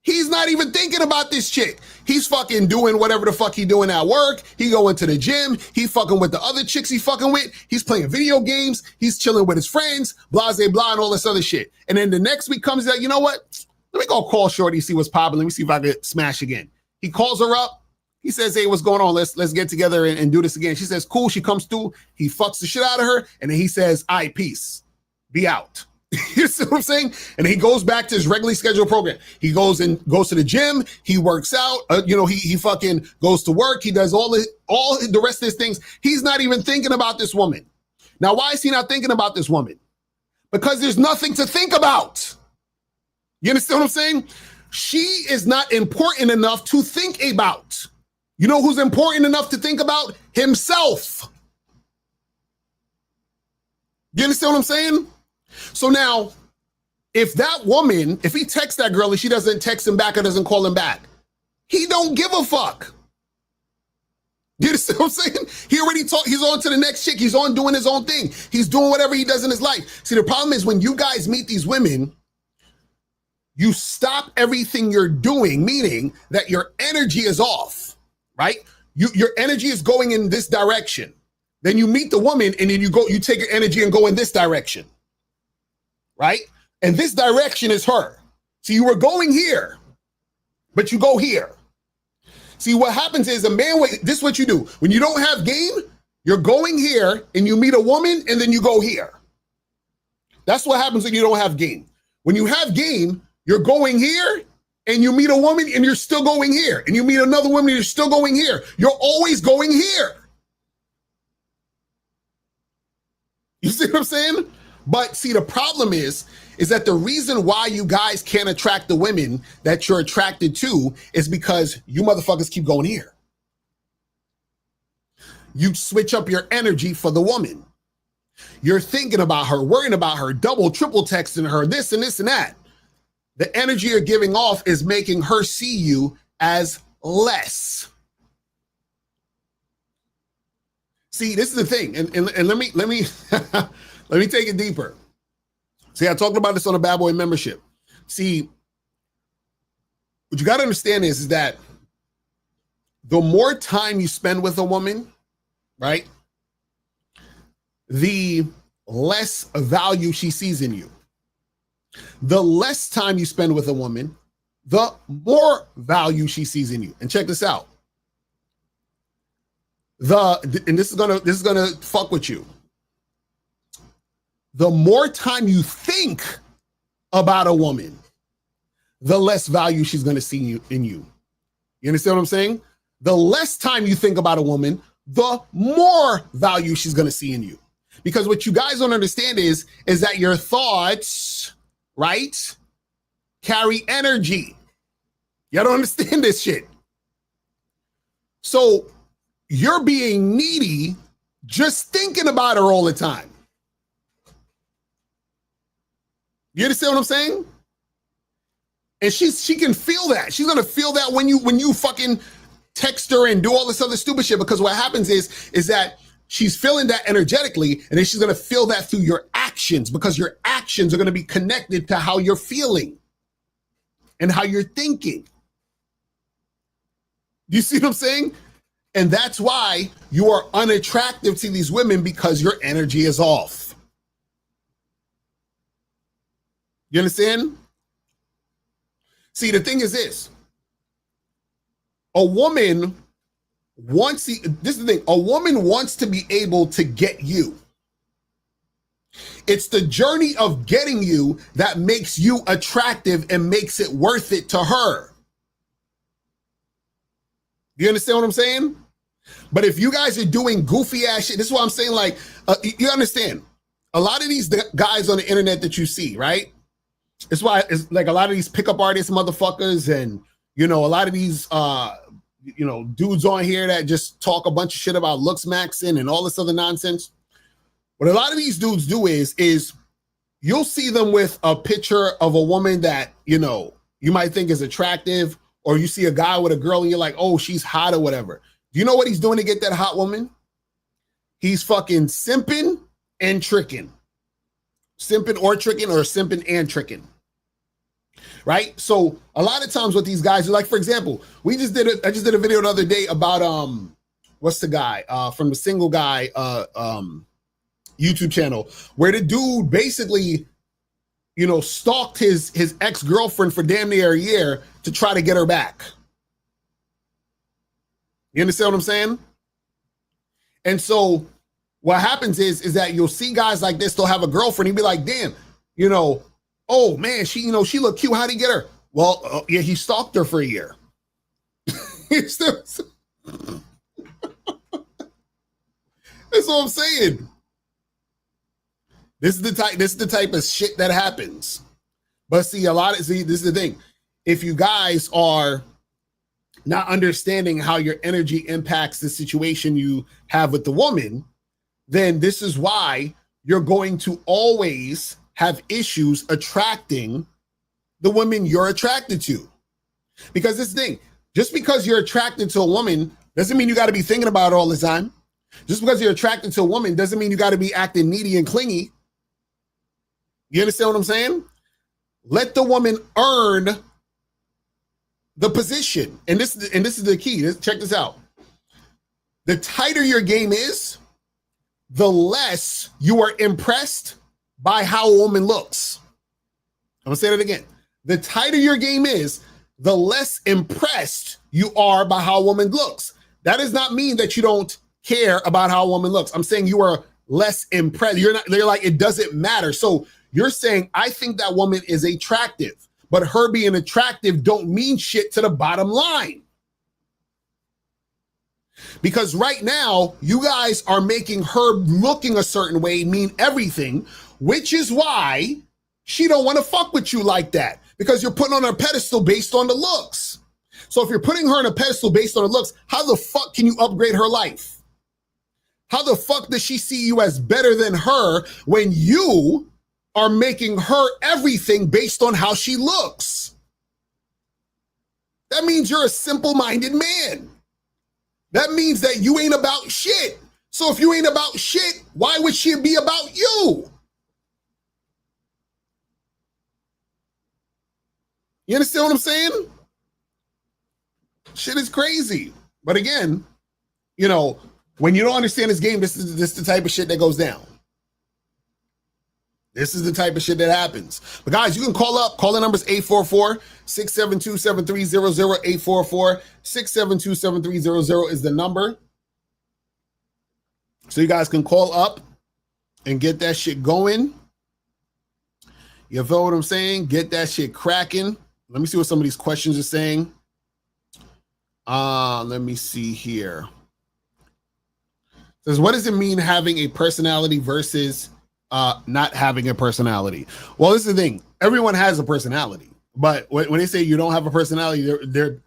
he's not even thinking about this chick. He's fucking doing whatever the fuck he doing at work. He going to the gym. He fucking with the other chicks he fucking with. He's playing video games. He's chilling with his friends, blah, blah, blah, and all this other shit. And then the next week comes out, you know what? Let me go call Shorty, see what's popping. Let me see if I can smash again. He calls her up. He says, hey, what's going on? Let's get together and do this again. She says, cool. She comes through. He fucks the shit out of her. And then he says, all right, peace. Be out. You see what I'm saying? And he goes back to his regularly scheduled program. He goes to the gym. He works out. He fucking goes to work. He does all the rest of his things. He's not even thinking about this woman. Now, why is he not thinking about this woman? Because there's nothing to think about. You understand what I'm saying? She is not important enough to think about. You know who's important enough to think about? Himself. You understand what I'm saying? So now, if he texts that girl and she doesn't text him back or doesn't call him back, he don't give a fuck. You understand what I'm saying? He already he's on to the next chick. He's on doing his own thing. He's doing whatever he does in his life. See, the problem is when you guys meet these women, you stop everything you're doing, meaning that your energy is off, right? Your energy is going in this direction. Then you meet the woman and then you take your energy and go in this direction, right? And this direction is her. So you were going here, but you go here. See, what happens is this is what you do. When you don't have game, you're going here and you meet a woman and then you go here. That's what happens when you don't have game. When you have game, you're going here and you meet a woman and you're still going here. And you meet another woman and you're still going here. You're always going here. You see what I'm saying? But see, the problem is that the reason why you guys can't attract the women that you're attracted to is because you motherfuckers keep going here. You switch up your energy for the woman. You're thinking about her, worrying about her, double, triple texting her, this and this and that. The energy you're giving off is making her see you as less. See, this is the thing, and let me let me take it deeper. See, I talked about this on a Bad Boy membership. See, what you got to understand is that the more time you spend with a woman, right, the less value she sees in you. The less time you spend with a woman, the more value she sees in you. And check this out. And this is gonna fuck with you. The more time you think about a woman, the less value she's gonna see in you. You understand what I'm saying? The less time you think about a woman, the more value she's gonna see in you. Because what you guys don't understand is that your thoughts, right, carry energy. Y'all don't understand this shit. So you're being needy just thinking about her all the time. You understand what I'm saying? And she can feel that. She's gonna feel that when you fucking text her and do all this other stupid shit, because what happens is that she's feeling that energetically, and then she's gonna feel that through your actions, because your actions are gonna be connected to how you're feeling and how you're thinking. You see what I'm saying? And that's why you are unattractive to these women, because your energy is off. You understand? See, the thing is this. A woman wants to be able to get you. It's the journey of getting you that makes you attractive and makes it worth it to her. You understand what I'm saying? But if you guys are doing goofy ass shit, this is what I'm saying. Like, you understand, a lot of these guys on the internet that you see, right? It's why it's like a lot of these pickup artist motherfuckers, and a lot of these dudes on here that just talk a bunch of shit about looks maxing and all this other nonsense. What a lot of these dudes do is you'll see them with a picture of a woman that you might think is attractive, or you see a guy with a girl and you're like, oh, she's hot or whatever. Do you know what he's doing to get that hot woman? He's fucking simping and tricking. Simping or tricking, or simping and tricking. Right? So a lot of times what these guys do, like, for example, I just did a video the other day about what's the guy from the Single Guy YouTube channel, where the dude basically stalked his ex-girlfriend for damn near a year to try to get her back. You understand what I'm saying? And so what happens is that you'll see guys like this, they'll have a girlfriend, he'd be like, damn, oh man, she looked cute, how'd he get her? Well, yeah, he stalked her for a year. That's what I'm saying. This is the type of shit that happens. But see, this is the thing. If you guys are not understanding how your energy impacts the situation you have with the woman, then this is why you're going to always have issues attracting the women you're attracted to. Because this thing, just because you're attracted to a woman doesn't mean you got to be thinking about her all the time. Just because you're attracted to a woman doesn't mean you got to be acting needy and clingy. You understand what I'm saying? Let the woman earn the position. And this is the key. Check this out. The tighter your game is, the less you are impressed by how a woman looks. I'm gonna say that again. The tighter your game is, the less impressed you are by how a woman looks. That does not mean that you don't care about how a woman looks. I'm saying you are less impressed. They're like, it doesn't matter. So you're saying, I think that woman is attractive, but her being attractive don't mean shit to the bottom line. Because right now, you guys are making her looking a certain way mean everything, which is why she don't want to fuck with you like that, because you're putting on her pedestal based on the looks. So if you're putting her on a pedestal based on the looks, how the fuck can you upgrade her life? How the fuck does she see you as better than her when you are making her everything based on how she looks? That means you're a simple-minded man. That means that you ain't about shit. So if you ain't about shit, why would she be about you? You understand what I'm saying? Shit is crazy. But again, you know, when you don't understand this game, this is the type of shit that goes down. This is the type of shit that happens. But guys, you can call up. Call the numbers 844-672-7300, 844-672-7300 is the number. So you guys can call up and get that shit going. You feel what I'm saying? Get that shit cracking. Let me see what some of these questions are saying. Let me see here. It says, what does it mean having a personality versus not having a personality? Well, this is the thing. Everyone has a personality, but when they say you don't have a personality,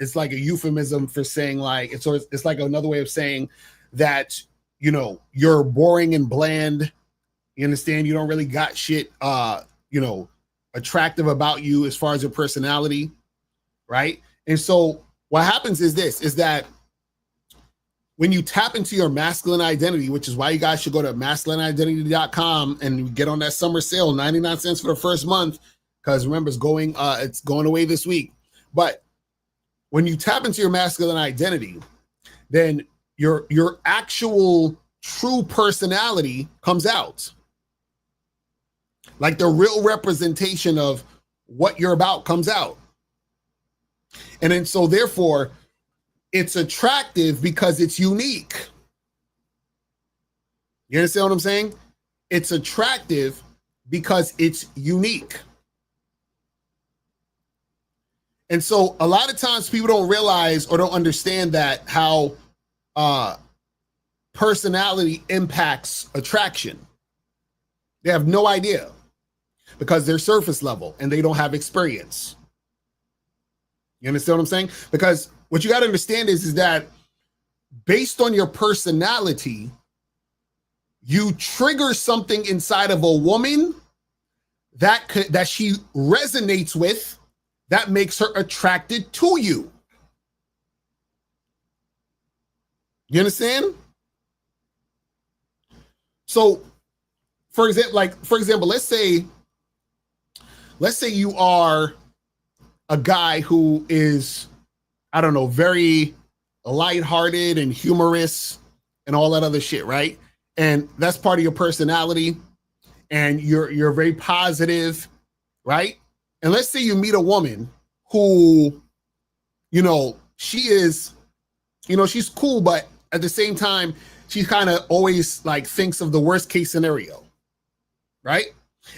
it's like a euphemism for saying like it's like another way of saying that, you know, you're boring and bland. You understand? You don't really got shit, you know, attractive about you as far as your personality, right? And so what happens is this, is that when you tap into your masculine identity, which is why you guys should go to masculineidentity.com and get on that summer sale, 99 cents for the first month, because remember, it's going away this week. But when you tap into your masculine identity, then your actual true personality comes out. Like the real representation of what you're about comes out. And then so therefore, it's attractive because it's unique. You understand what I'm saying? It's attractive because it's unique. And so a lot of times people don't realize or don't understand that how personality impacts attraction. They have no idea because they're surface level and they don't have experience. You understand what I'm saying? Because what you got to understand is that based on your personality, you trigger something inside of a woman that she resonates with, that makes her attracted to you. You understand? So, for example, let's say you are a guy who is, I don't know, very lighthearted and humorous and all that other shit, right? And that's part of your personality, and you're very positive, right? And let's say you meet a woman who, you know, she is, you know, she's cool, but at the same time, she kind of always like thinks of the worst case scenario, right?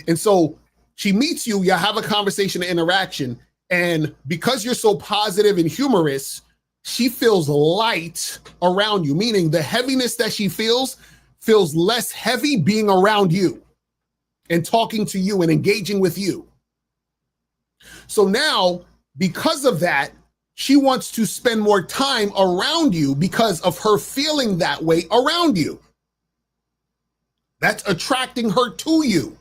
And so she meets you, you have a conversation, an interaction, and because you're so positive and humorous, she feels light around you, meaning the heaviness that she feels less heavy being around you and talking to you and engaging with you. So now, because of that, she wants to spend more time around you because of her feeling that way around you. That's attracting her to you.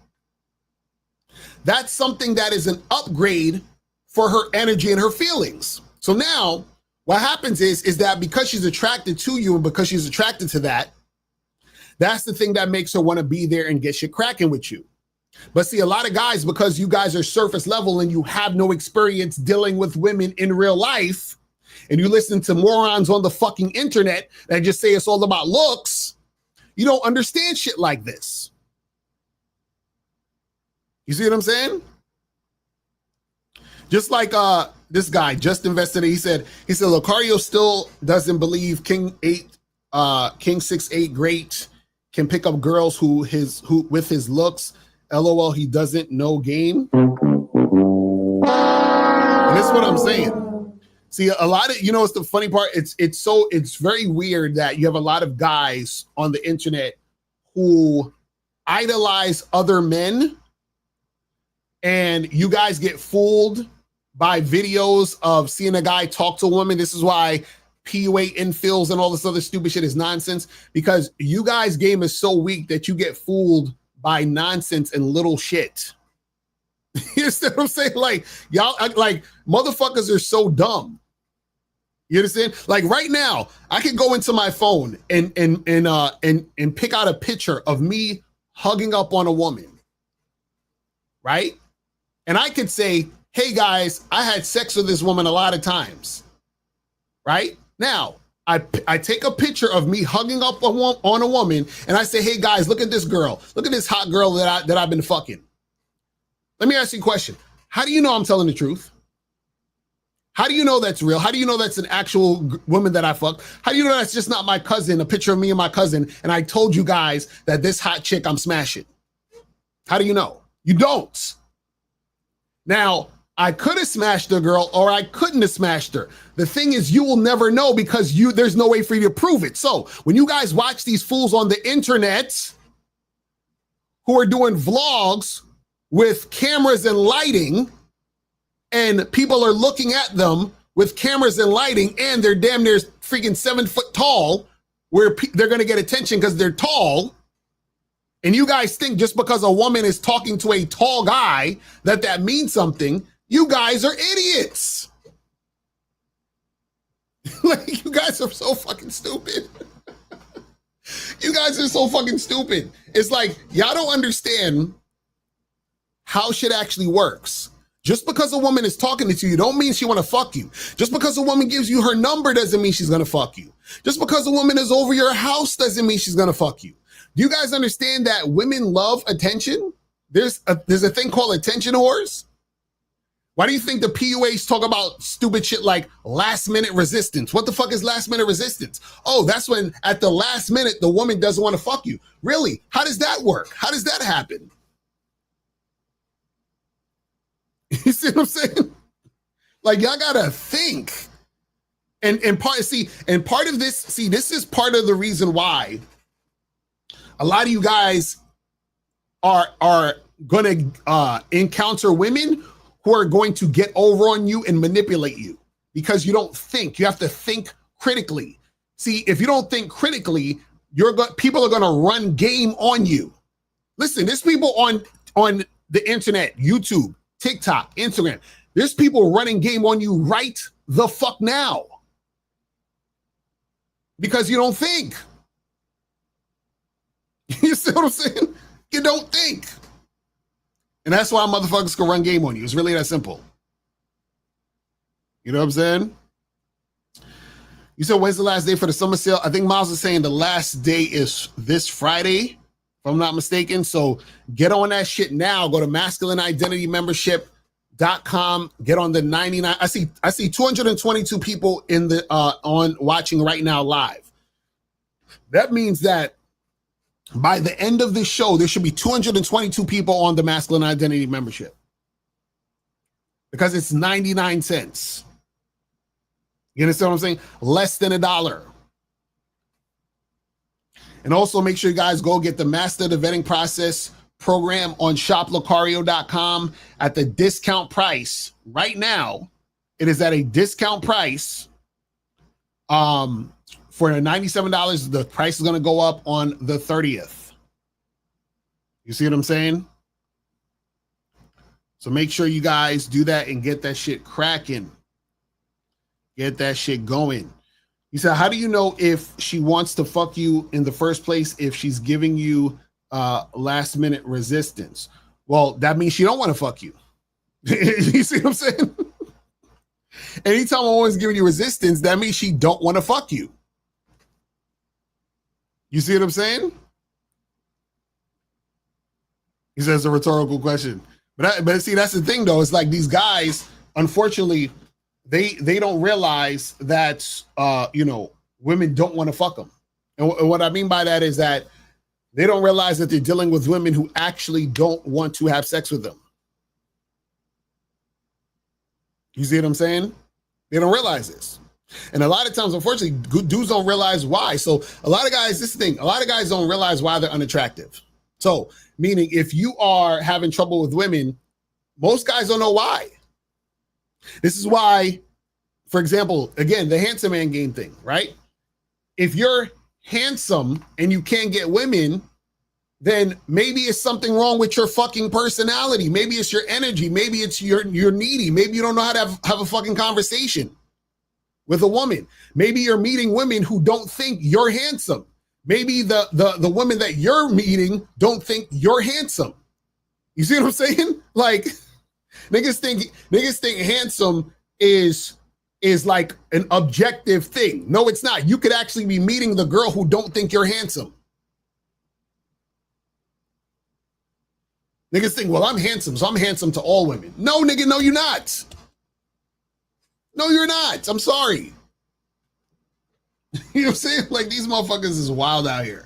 That's something that is an upgrade for her energy and her feelings. So now what happens is that because she's attracted to you and because she's attracted to that, that's the thing that makes her want to be there and get shit cracking with you. But see, a lot of guys, because you guys are surface level and you have no experience dealing with women in real life, and you listen to morons on the fucking internet that just say it's all about looks, you don't understand shit like this. You see what I'm saying? Just like this guy just invested. He said Locario still doesn't believe King 6'8" great can pick up girls who with his looks. LOL, he doesn't know game. And that's what I'm saying. See, a lot of, you know, it's the funny part. It's very weird that you have a lot of guys on the internet who idolize other men, and you guys get fooled by videos of seeing a guy talk to a woman. This is why PUA infills and all this other stupid shit is nonsense, because you guys' game is so weak that you get fooled by nonsense and little shit. You understand what I'm saying? Like, y'all, like, motherfuckers are so dumb. You understand? Like right now, I could go into my phone and pick out a picture of me hugging up on a woman, right? And I could say, hey guys, I had sex with this woman a lot of times, right? Now, I take a picture of me hugging up on a woman, and I say, hey guys, look at this girl. Look at this hot girl that I've been fucking. Let me ask you a question. How do you know I'm telling the truth? How do you know that's real? How do you know that's an actual woman that I fucked? How do you know that's just not my cousin, a picture of me and my cousin, and I told you guys that this hot chick I'm smashing? How do you know? You don't. Now, I could have smashed the girl or I couldn't have smashed her. The thing is, you will never know because there's no way for you to prove it. So when you guys watch these fools on the internet who are doing vlogs with cameras and lighting, and people are looking at them with cameras and lighting, and they're damn near freaking 7 foot tall, where they're going to get attention because they're tall. And you guys think just because a woman is talking to a tall guy that means something. You guys are idiots. Like, you guys are so fucking stupid. You guys are so fucking stupid. It's like, y'all don't understand how shit actually works. Just because a woman is talking to you don't mean she want to fuck you. Just because a woman gives you her number doesn't mean she's going to fuck you. Just because a woman is over your house doesn't mean she's going to fuck you. Do you guys understand that women love attention? There's a thing called attention whores. Why do you think the PUAs talk about stupid shit like last minute resistance? What the fuck is last minute resistance? Oh, that's when at the last minute, the woman doesn't want to fuck you. Really? How does that work? How does that happen? You see what I'm saying? Like, y'all gotta think. And part of this, this is part of the reason why a lot of you guys are gonna encounter women who are going to get over on you and manipulate you because you don't think. You have to think critically. See, if you don't think critically, people are gonna run game on you. Listen, there's people on the internet, YouTube, TikTok, Instagram. There's people running game on you right the fuck now because you don't think. You see what I'm saying? You don't think. And that's why motherfuckers can run game on you. It's really that simple. You know what I'm saying? You said, when's the last day for the summer sale? I think Miles is saying the last day is this Friday, if I'm not mistaken. So get on that shit now. Go to masculineidentitymembership.com. Get on the 99. I see 222 people in the on watching right now live. That means that by the end of this show, there should be 222 people on the Masculine Identity membership because it's 99 cents. You understand what I'm saying? Less than $1. And also make sure you guys go get the Master the Vetting Process program on shoplocario.com at the discount price. Right now, it is at a discount price. For $97, the price is going to go up on the 30th. You see what I'm saying? So make sure you guys do that and get that shit cracking. Get that shit going. You said, how do you know if she wants to fuck you in the first place if she's giving you last minute resistance? Well, that means she don't want to fuck you. You see what I'm saying? Anytime a woman's giving you resistance, that means she don't want to fuck you. You see what I'm saying? He says a rhetorical question. But see, that's the thing though. It's like these guys, unfortunately, they don't realize that, women don't want to fuck them. And what I mean by that is that they don't realize that they're dealing with women who actually don't want to have sex with them. You see what I'm saying? They don't realize this. And a lot of times, unfortunately, good dudes don't realize why. So a lot of guys, this thing, a lot of guys don't realize why they're unattractive. So meaning if you are having trouble with women, most guys don't know why. This is why, for example, again, the handsome man game thing, right? If you're handsome and you can't get women, then maybe it's something wrong with your fucking personality. Maybe it's your energy. Maybe it's you're needy. Maybe you don't know how to have a fucking conversation with a woman. Maybe you're meeting women who don't think you're handsome. Maybe the women that you're meeting don't think you're handsome. You see what I'm saying? Like niggas think handsome is is like an objective thing. No, it's not. You could actually be meeting the girl who don't think you're handsome. Niggas think, well, I'm handsome, so I'm handsome to all women. No, nigga, no, you're not. No, you're not. I'm sorry. You know what I'm saying? Like, these motherfuckers is wild out here.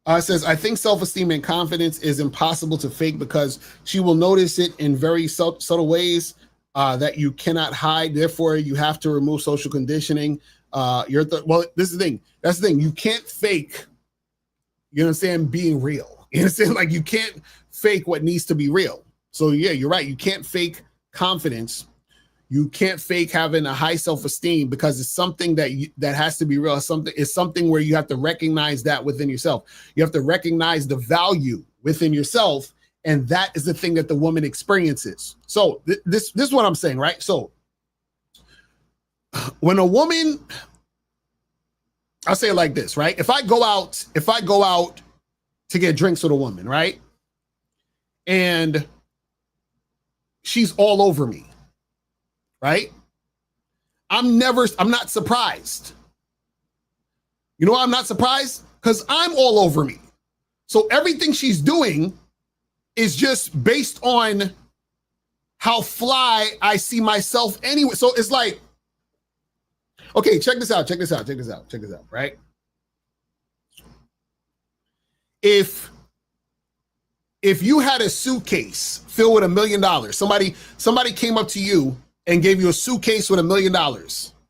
It says, I think self-esteem and confidence is impossible to fake because she will notice it in very subtle ways that you cannot hide. Therefore, you have to remove social conditioning. Well, this is the thing. That's the thing. You can't fake, you understand, being real. You understand? Like, you can't fake what needs to be real. So, yeah, you're right. You can't fake confidence. You can't fake having a high self-esteem because it's something that has to be real. It's something where you have to recognize that within yourself. You have to recognize the value within yourself, and that is the thing that the woman experiences. So this is what I'm saying, right? So when a woman, I'll say it like this, right? If I go out to get drinks with a woman, right? And she's all over me. Right? I'm not surprised. You know why I'm not surprised? Because I'm all over me. So everything she's doing is just based on how fly I see myself anyway. So it's like, okay, check this out, right? If you had a suitcase filled with $1 million, somebody came up to you and gave you a suitcase with $1 million,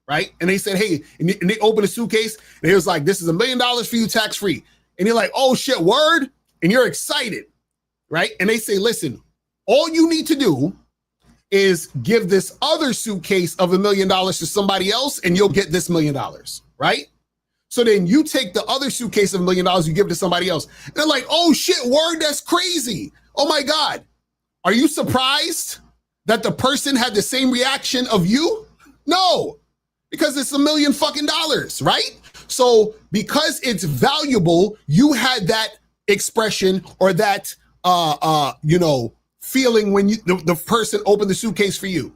right? And they said, hey, and they opened a suitcase, and it was like, this is $1 million for you tax-free. And you're like, oh shit, word? And you're excited, right? And they say, listen, all you need to do is give this other suitcase of $1 million to somebody else, and you'll get this $1 million, right? So then you take the other suitcase of $1 million, you give it to somebody else. And they're like, oh shit, word, that's crazy. Oh my God. Are you surprised that the person had the same reaction of you? No, because it's $1 million fucking dollars, right? So because it's valuable, you had that expression or that, feeling when the person opened the suitcase for you.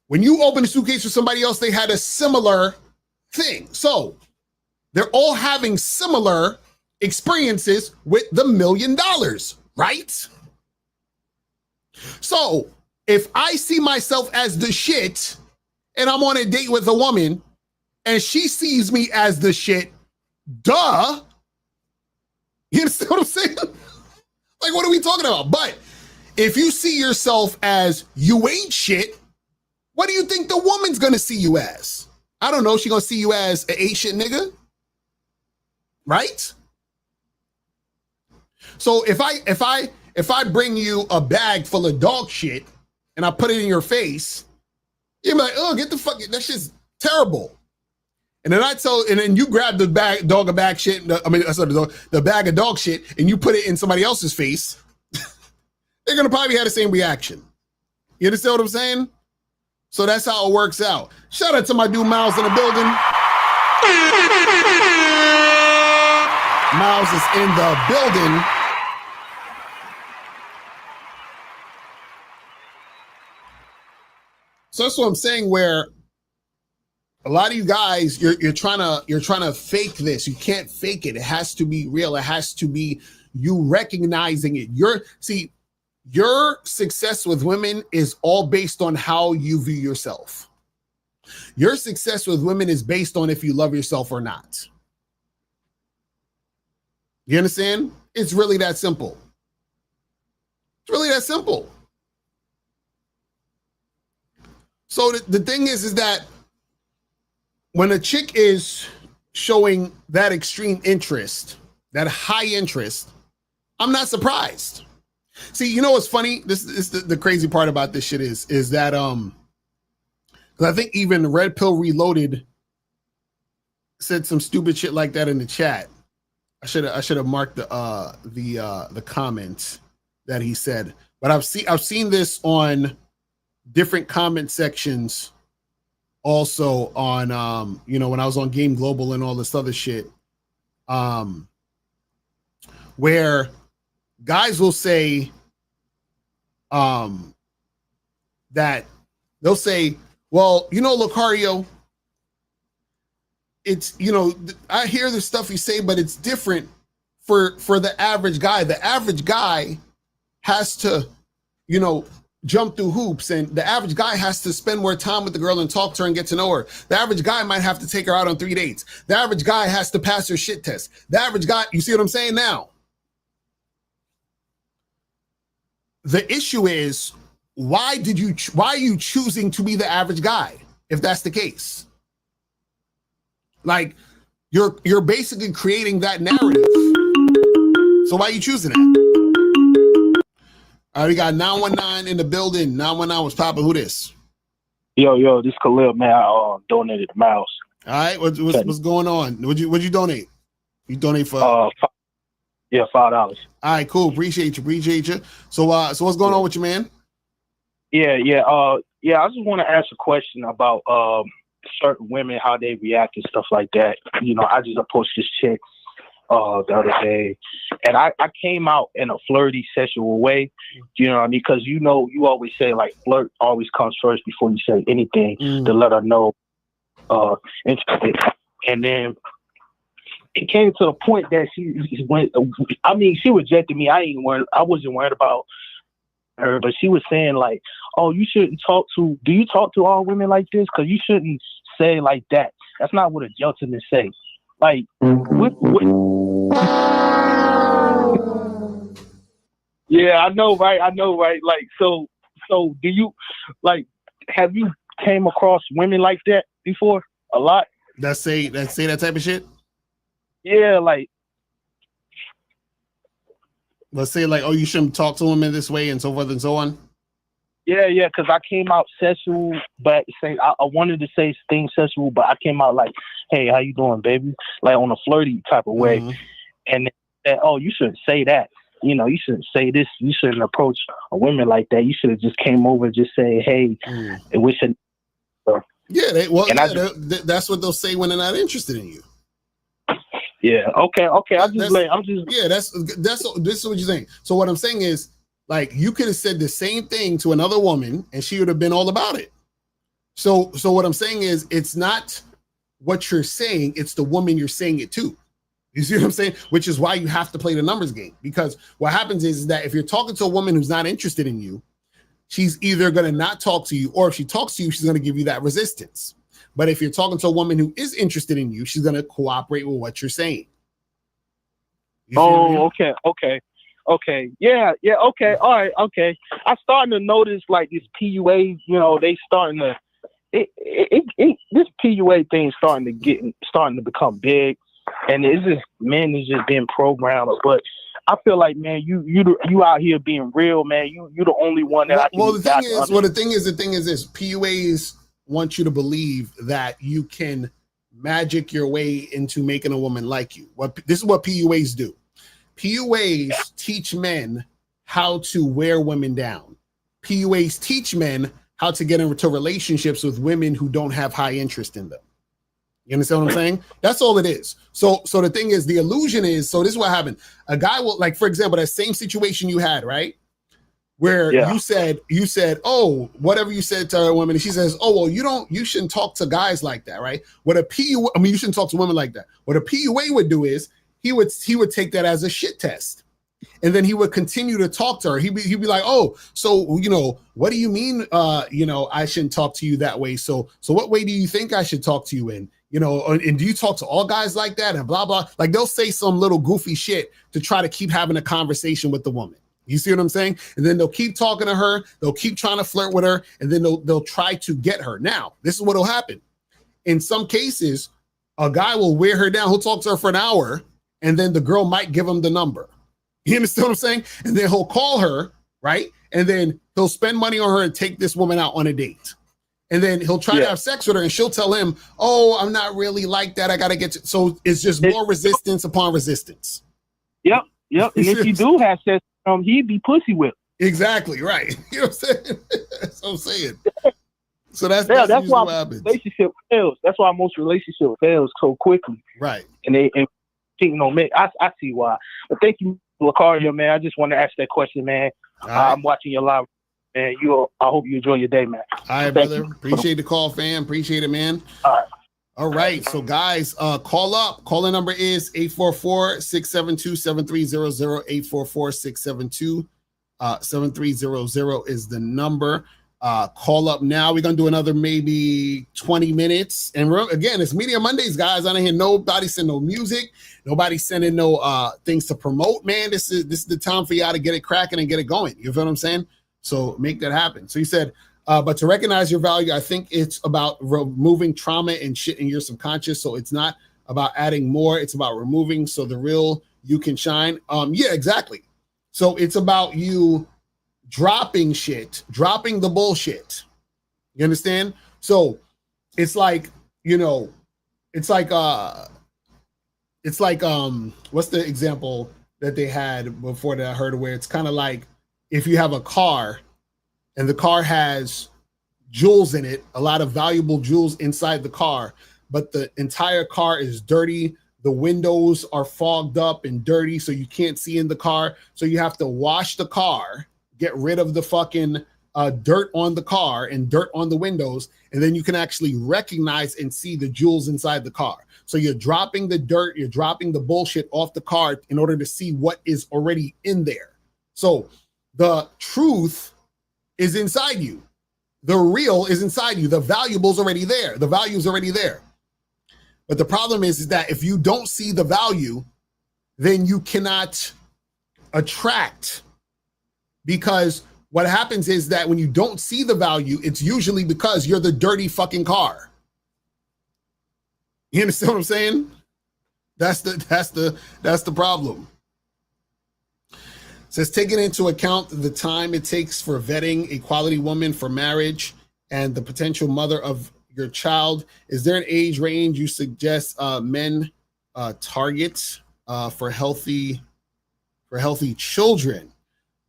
When you opened the suitcase for somebody else, they had a similar thing. So they're all having similar experiences with the $1 million, right? So if I see myself as the shit and I'm on a date with a woman and she sees me as the shit, duh. You understand what I'm saying? Like, what are we talking about? But if you see yourself as you ain't shit, what do you think the woman's gonna see you as? I don't know. She gonna see you as an ain't shit nigga, right? So if I bring you a bag full of dog shit and I put it in your face, you're like, oh, get the fuck, that shit's terrible. And then you grab the bag of dog shit, the bag of dog shit, and you put it in somebody else's face, they're gonna probably have the same reaction. You understand what I'm saying? So that's how it works out. Shout out to my dude Miles in the building. Miles is in the building. So that's what I'm saying, where a lot of you guys, you're trying to fake this. You can't fake it. It has to be real. It has to be you recognizing it. Your success with women is all based on how you view yourself. Your success with women is based on if you love yourself or not. You understand? It's really that simple. It's really that simple. So the thing is that when a chick is showing that extreme interest, that high interest, I'm not surprised. See, you know what's funny? This is the crazy part about this shit is that because I think even Red Pill Reloaded said some stupid shit like that in the chat. I should have marked the comment that he said, but I've seen this on different comment sections. Also on, when I was on Game Global and all this other shit, where guys will say that they'll say, Well, Locario, it's, I hear the stuff you say, but it's different for the average guy. The average guy has to, jump through hoops, and the average guy has to spend more time with the girl and talk to her and get to know her. The average guy might have to take her out on 3 dates. The average guy has to pass her shit test. The average guy, you see what I'm saying now? The issue is, why are you choosing to be the average guy if that's the case? Like, you're basically creating that narrative. So why are you choosing that? All right, we got 919 in the building. 919 was popping. Who this? Yo, this Khalil, man. I donated the mouse. All right, what's going on? What'd you donate? You donate for $5. All right, cool. Appreciate you. So what's going on with you, man? Yeah. I just want to ask a question about certain women, how they react and stuff like that. I just approached this chick the other day, and I came out in a flirty, sexual way. You know what I mean? Because you always say, like, flirt always comes first before you say anything to let her know interested. And then it came to the point that she rejected me. I wasn't worried about her, but she was saying, like, oh, you shouldn't do you talk to all women like this? Because you shouldn't say like that. That's not what a gentleman say. Like, what? Yeah, I know, right? Like, so do you, like, have you came across women like that before? A lot? That say that type of shit? Yeah, like, let's say, like, oh, you shouldn't talk to women this way and so forth and so on. Yeah, because I came out sexual, but I wanted to say things sexual, but I came out like, hey, how you doing, baby? Like, on a flirty type of way. And they said, oh, you shouldn't say that. You shouldn't say this. You shouldn't approach a woman like that. You should have just came over and just say, hey, and we should. Yeah, that's what they'll say when they're not interested in you. Yeah. Okay. This is what you're saying. So what I'm saying is, like, you could have said the same thing to another woman and she would have been all about it. So what I'm saying is, it's not what you're saying, it's the woman you're saying it to. You see what I'm saying? Which is why you have to play the numbers game. Because what happens is that if you're talking to a woman who's not interested in you, she's either going to not talk to you, or if she talks to you, she's going to give you that resistance. But if you're talking to a woman who is interested in you, she's going to cooperate with what you're saying. Okay. Yeah, okay. All right, okay. I'm starting to notice, like, this PUA, they starting to this PUA thing starting to become big, and it's just men is just being programmed. But I feel like, man, you out here being real, man. You the only one that the thing is this: PUAs want you to believe that you can magic your way into making a woman like you. This is what PUAs do. PUAs teach men how to wear women down. PUAs teach men how to get into relationships with women who don't have high interest in them. You understand what I'm saying? That's all it is. So the thing is, the illusion is, so this is what happened. A guy will, like, for example, that same situation you had, right? Where you said, oh, whatever you said to a woman, and she says, oh, well, you shouldn't talk to guys like that, right? You shouldn't talk to women like that. What a PUA would do is, he would take that as a shit test. And then he would continue to talk to her. He'd be like, oh, so, what do you mean, I shouldn't talk to you that way? So what way do you think I should talk to you in? And do you talk to all guys like that? And blah, blah. Like, they'll say some little goofy shit to try to keep having a conversation with the woman. You see what I'm saying? And then they'll keep talking to her. They'll keep trying to flirt with her. And then they'll try to get her. Now, this is what will happen. In some cases, a guy will wear her down. He'll talk to her for an hour, and then the girl might give him the number. You understand what I'm saying? And then he'll call her, right? And then he'll spend money on her and take this woman out on a date. And then he'll try to have sex with her, and she'll tell him, oh, I'm not really like that. I got to get to. So it's just more resistance upon resistance. Yep. And if you do have sex, he'd be pussy whipped. Exactly, right. You know what I'm saying? That's what I'm saying. So that's why what happens. Relationship fails. That's why most relationships fails so quickly. Right. And cheating on men. I see why. But thank you, Locario, man. I just want to ask that question, man. Right. I'm watching your live, And I hope you enjoy your day, man. All right, brother. Appreciate the call, fam. Appreciate it, man. All right. All right. So, guys, call up. Calling number is 844-672-7300. 844-672-7300 is the number. Call up now. We're going to do another maybe 20 minutes. And again, it's Media Mondays, guys. I don't hear nobody send no music. Nobody sending no things to promote, man. This is the time for y'all to get it cracking and get it going. You feel what I'm saying? So make that happen. So you said, but to recognize your value, I think it's about removing trauma and shit in your subconscious. So it's not about adding more. It's about removing so the real you can shine. Yeah, exactly. So it's about you dropping shit, dropping the bullshit. You understand? So it's like, what's the example that they had before that I heard, where it's kind of like if you have a car and the car has jewels in it, a lot of valuable jewels inside the car, but the entire car is dirty. The windows are fogged up and dirty, so you can't see in the car. So you have to wash the car, get rid of the fucking dirt on the car and dirt on the windows, and then you can actually recognize and see the jewels inside the car. So you're dropping the dirt, you're dropping the bullshit off the car in order to see what is already in there. So the truth is inside you. The real is inside you. The valuable's already there. The value's already there. But the problem is that if you don't see the value, then you cannot attract. Because what happens is that when you don't see the value, it's usually because you're the dirty fucking car. You understand what I'm saying? That's the problem. It says, taking into account the time it takes for vetting a quality woman for marriage and the potential mother of your child, is there an age range you suggest men target for healthy children?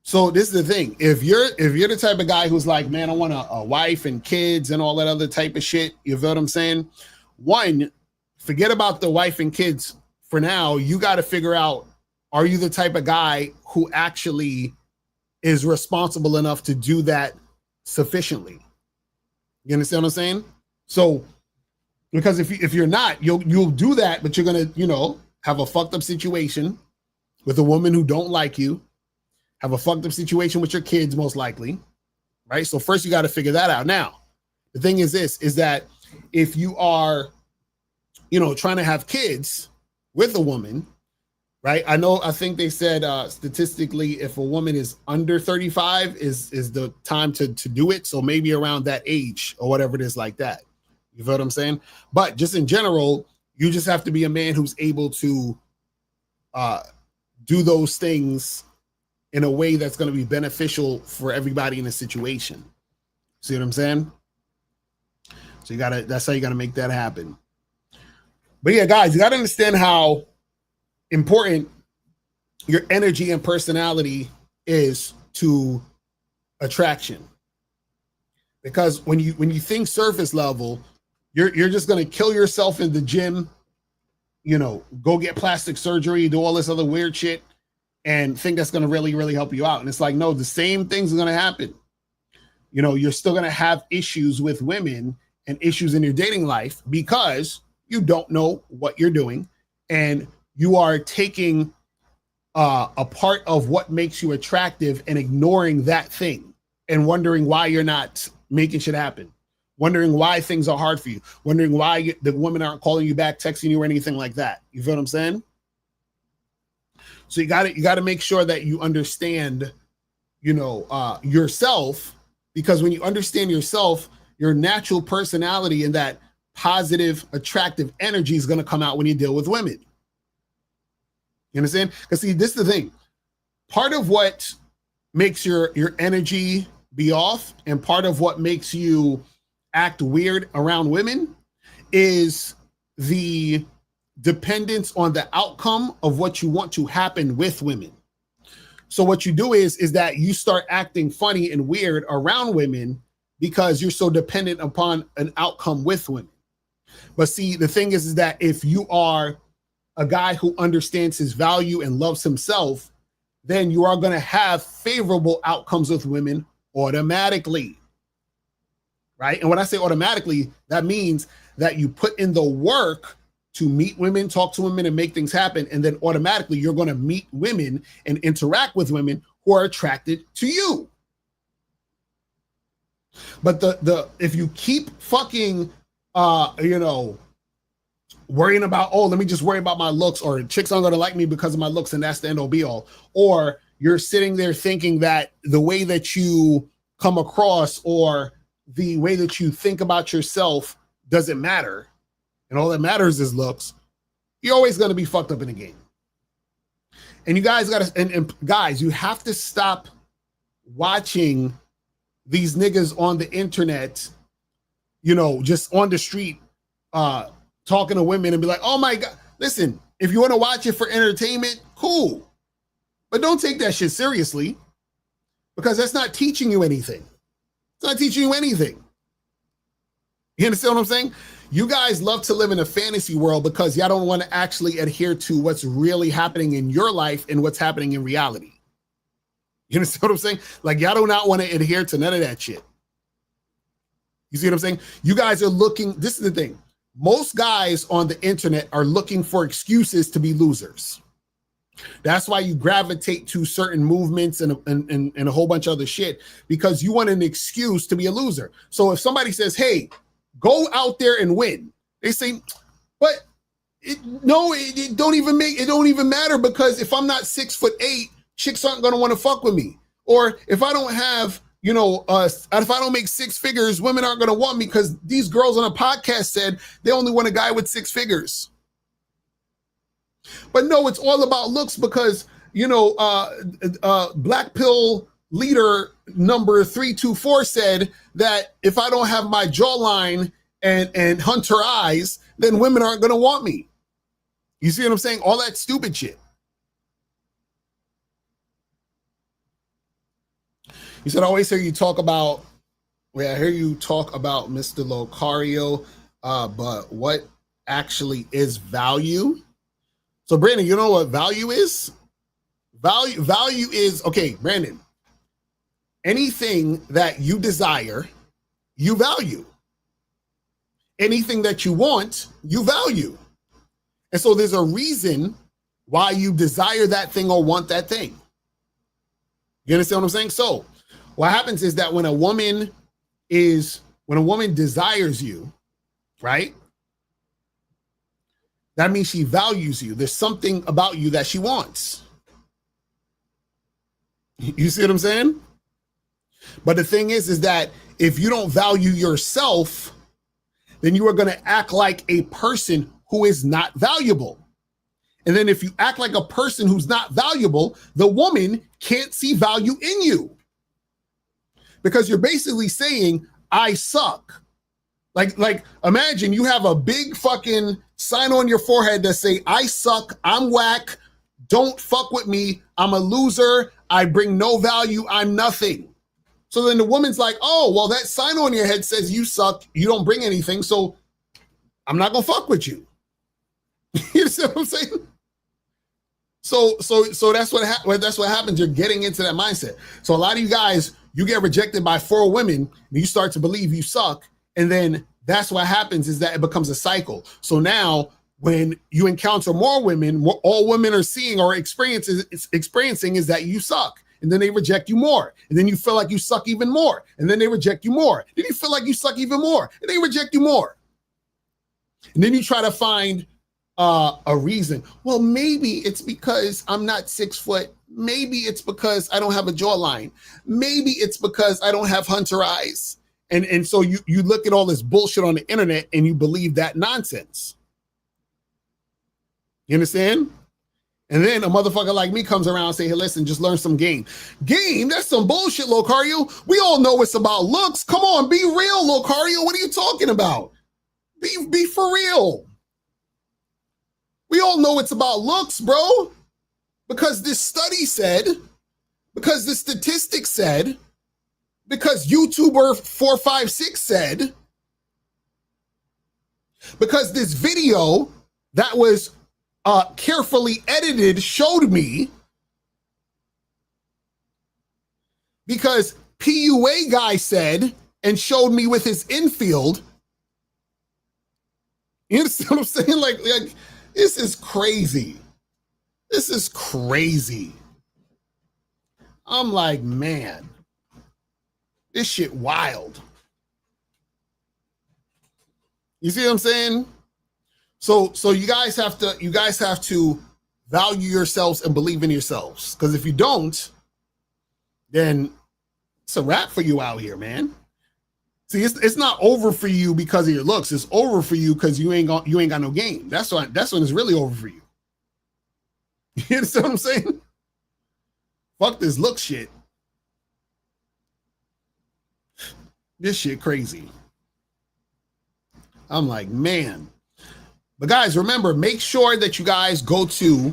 So this is the thing. If you're the type of guy who's like, man, I want a wife and kids and all that other type of shit, you feel what I'm saying? One, forget about the wife and kids for now. You got to figure out, are you the type of guy who actually is responsible enough to do that sufficiently? You understand what I'm saying? So, because if you're not, you'll do that, but you're gonna, have a fucked up situation with a woman who don't like you, have a fucked up situation with your kids, most likely, right? So first you got to figure that out. Now, the thing is that if you are, trying to have kids with a woman, right? I think they said statistically, if a woman is under 35 is the time to do it. So maybe around that age or whatever it is like that. You feel what I'm saying? But just in general, you just have to be a man who's able to do those things in a way that's going to be beneficial for everybody in the situation. See what I'm saying? So that's how you gotta make that happen. But yeah, guys, you gotta understand how important your energy and personality is to attraction. Because when you think surface level, you're just gonna kill yourself in the gym, go get plastic surgery, do all this other weird shit, and think that's gonna really, really help you out. And it's like, no, the same things are gonna happen. You're still gonna have issues with women and issues in your dating life because you don't know what you're doing, and you are taking a part of what makes you attractive and ignoring that thing and wondering why you're not making shit happen, wondering why things are hard for you, wondering why the women aren't calling you back, texting you, or anything like that. You feel what I'm saying? So you got to make sure that you understand, yourself, because when you understand yourself, your natural personality and that positive, attractive energy is going to come out when you deal with women. You understand? Because see, this is the thing. Part of what makes your energy be off and part of what makes you act weird around women is the dependence on the outcome of what you want to happen with women. So what you do is that you start acting funny and weird around women because you're so dependent upon an outcome with women. But see, the thing is that if you are a guy who understands his value and loves himself, then you are going to have favorable outcomes with women automatically, right? And when I say automatically, that means that you put in the work to meet women, talk to women, and make things happen. And then automatically you're going to meet women and interact with women who are attracted to you. But if you keep fucking, worrying about, oh, let me just worry about my looks, or chicks aren't going to like me because of my looks, and that's the end all be all. Or you're sitting there thinking that the way that you come across or the way that you think about yourself doesn't matter, and all that matters is looks, you're always going to be fucked up in the game. And you guys got to, and guys, you have to stop watching these niggas on the internet, just on the street, talking to women and be like, oh my God, listen, if you want to watch it for entertainment, cool. But don't take that shit seriously, because that's not teaching you anything. It's not teaching you anything. You understand what I'm saying? You guys love to live in a fantasy world because y'all don't want to actually adhere to what's really happening in your life and what's happening in reality. You understand what I'm saying? Like, y'all do not want to adhere to none of that shit. You see what I'm saying? You guys are looking, this is the thing. Most guys on the internet are looking for excuses to be losers. That's why you gravitate to certain movements and a whole bunch of other shit, because you want an excuse to be a loser. So if somebody says, hey, go out there and win, they say, but it don't even matter, because if I'm not 6'8", chicks aren't going to want to fuck with me. Or if I don't have, if I don't make six figures, women aren't going to want me, because these girls on a podcast said they only want a guy with six figures. But no, it's all about looks, because, Black Pill leader number 324 said that if I don't have my jawline and hunter eyes, then women aren't going to want me. You see what I'm saying? All that stupid shit. You said, I always hear you talk about, I hear you talk about Mr. Locario, but what actually is value? So Brandon, you know what value is? Value is, okay, Brandon, anything that you desire, you value. Anything that you want, you value. And so there's a reason why you desire that thing or want that thing. You understand what I'm saying? So what happens is that when a woman desires you, right? That means she values you. There's something about you that she wants. You see what I'm saying? But the thing is that if you don't value yourself, then you are going to act like a person who is not valuable. And then if you act like a person who's not valuable, the woman can't see value in you. Because you're basically saying, I suck. Like imagine you have a big fucking sign on your forehead that say, I suck, I'm whack, don't fuck with me, I'm a loser, I bring no value, I'm nothing. So then the woman's like, oh, well, that sign on your head says you suck, you don't bring anything, so I'm not gonna fuck with you. You see what I'm saying? So that's what happens. You're getting into that mindset. So a lot of you guys, you get rejected by 4 women, and you start to believe you suck, and then that's what happens is that it becomes a cycle. So now when you encounter more women, what all women are seeing or experiencing is that you suck. And then they reject you more. And then you feel like you suck even more. And then they reject you more. Then you feel like you suck even more. And they reject you more. And then you try to find a reason. Well, maybe it's because I'm not 6 foot. Maybe it's because I don't have a jawline. Maybe it's because I don't have hunter eyes. And so you look at all this bullshit on the internet and you believe that nonsense. You understand? And then a motherfucker like me comes around and say, hey, listen, just learn some game. Game? That's some bullshit, Locario. We all know it's about looks. Come on, be real, Locario. What are you talking about? Be for real. We all know it's about looks, bro. Because this study said, because the statistics said, because YouTuber 456 said, because this video that was carefully edited showed me, because PUA guy said and showed me with his infield. You understand what I'm saying? Like this is crazy. This is crazy. I'm like, man, this shit wild. You see what I'm saying? So you guys have to value yourselves and believe in yourselves. Because if you don't, then it's a wrap for you out here, man. See, it's not over for you because of your looks. It's over for you because you ain't got no game. That's when it's really over for you. You understand what I'm saying? Fuck this look shit. This shit crazy. I'm like, man. But guys, remember, make sure that you guys go to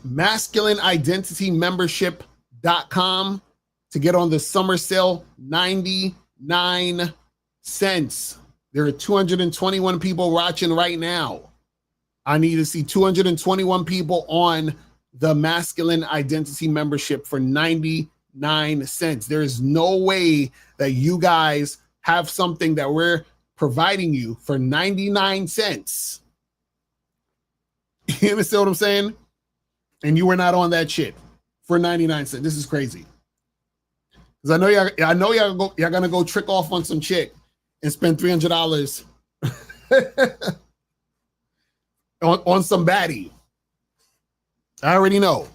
masculineidentitymembership.com to get on the summer sale, 99 cents. There are 221 people watching right now. I need to see 221 people on the masculine identity membership for 99 cents. There is no way that you guys have something that we're providing you for 99 cents. You understand what I'm saying? And you were not on that shit for 99 cents. This is crazy. Because I know y'all gonna go trick off on some chick and spend $300 on some baddie. I already know.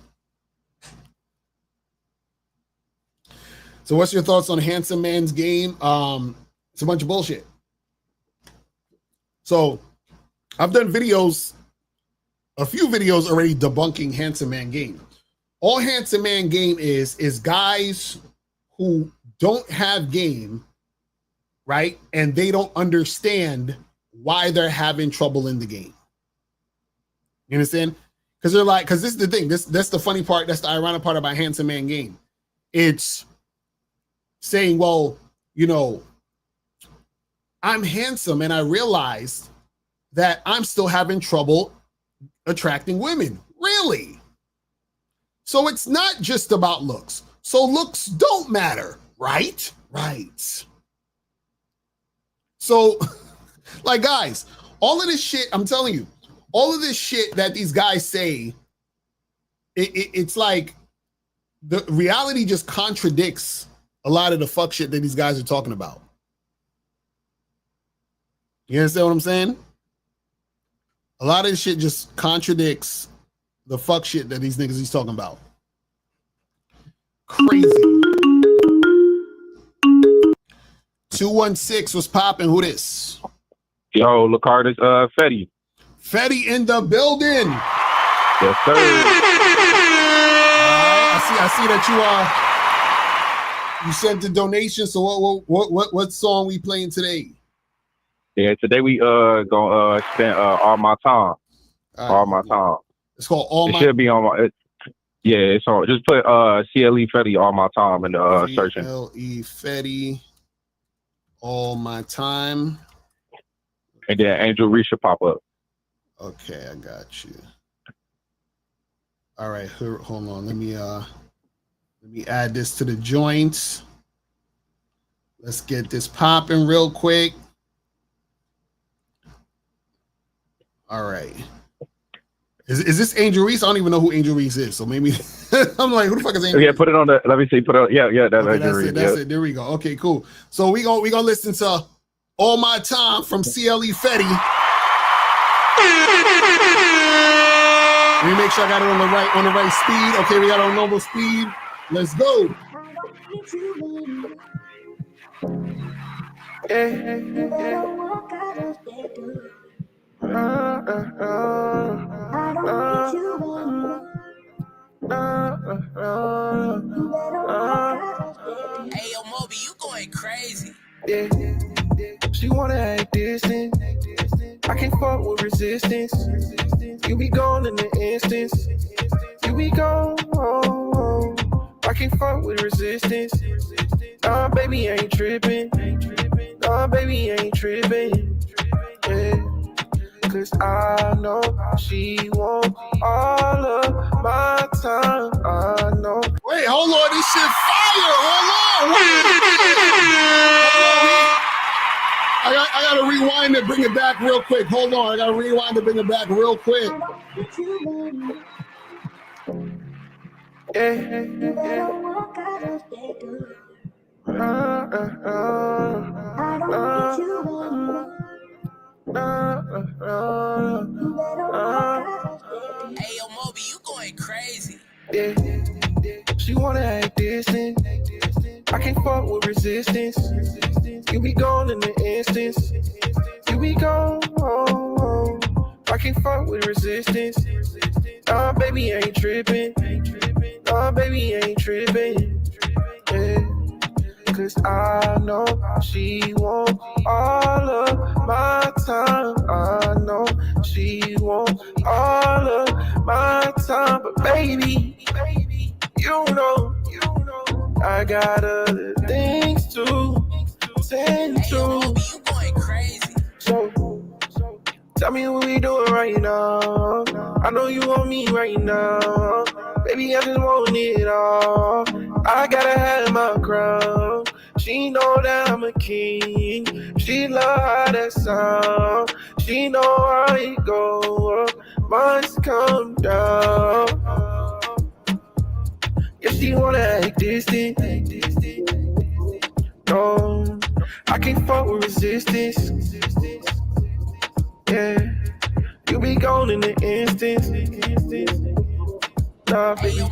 So what's your thoughts on Handsome Man's Game? It's a bunch of bullshit. So I've done videos, a few videos already debunking Handsome Man Game. All Handsome Man Game is guys who don't have game, right? And they don't understand why they're having trouble in the game. You understand? Because they're like, because this is the thing. That's the funny part. That's the ironic part about Handsome Man Game. It's saying, well, you know, I'm handsome and I realized that I'm still having trouble attracting women. Really? So it's not just about looks. So looks don't matter, right? Right. So, like, guys, all of this shit, I'm telling you, all of this shit that these guys say, it's like the reality just contradicts a lot of the fuck shit that these guys are talking about. You understand what I'm saying? A lot of this shit just contradicts the fuck shit that these niggas he's talking about. Crazy. 216 was popping. Who this? Yo, Locario, Fetty. Fetty in the building. Yes, sir. I see that you sent the donation. So what song we playing today? Yeah, today we gonna spend All My Time. All My Time. It's called All My. It should be on my. Yeah, it's on. Just put CLE Fetty All My Time in the searching. CLE Fetty All My Time. And then Angel Reese should pop up. Okay, I got you. All right, hold on. Let me add this to the joints. Let's get this popping real quick. All right. Is this Angel Reese? I don't even know who Angel Reese is. So maybe I'm like, who the fuck is Angel? Yeah, put it on the. Let me see. Put it on. Yeah. That's it. That's it. There we go. Okay, cool. So we gonna listen to All My Time from CLE Fetty. Let me make sure I got it on the right speed. Okay, we got it on normal speed. Let's go. Hey, yo, Moby, you going crazy. Yeah. She wanna act distant. I can't fuck with resistance. You be gone in an instance. You be gone. I can't fuck with resistance. Nah, baby, ain't tripping. Nah, baby, ain't tripping. Yeah. Cause I know she want all of my time. I know. Wait, hold on. This shit fire. Hold on. I gotta rewind it, bring it back real quick. Hold on. I gotta rewind it, bring it back real quick. Hey, yo, Moby, you going crazy. Yeah, she wanna act distant. I can't fuck with resistance. You be gone in the instance. You be gone. I can't fuck with resistance. Nah, baby, ain't tripping. Nah, baby, ain't tripping. Yeah. Cause I know she want all of my time. I know she want all of my time. But baby, you know, I got other things to tend to. You going crazy. So tell me what we doing right now. I know you want me right now. Baby, I just want it all. I gotta have my crown. She know that I'm a king. She love how that sound. She know how it go up, must come down. Yeah, she wanna act distant. No, I can't fuck with resistance. Yeah, you be gone in the instance. Nah, baby,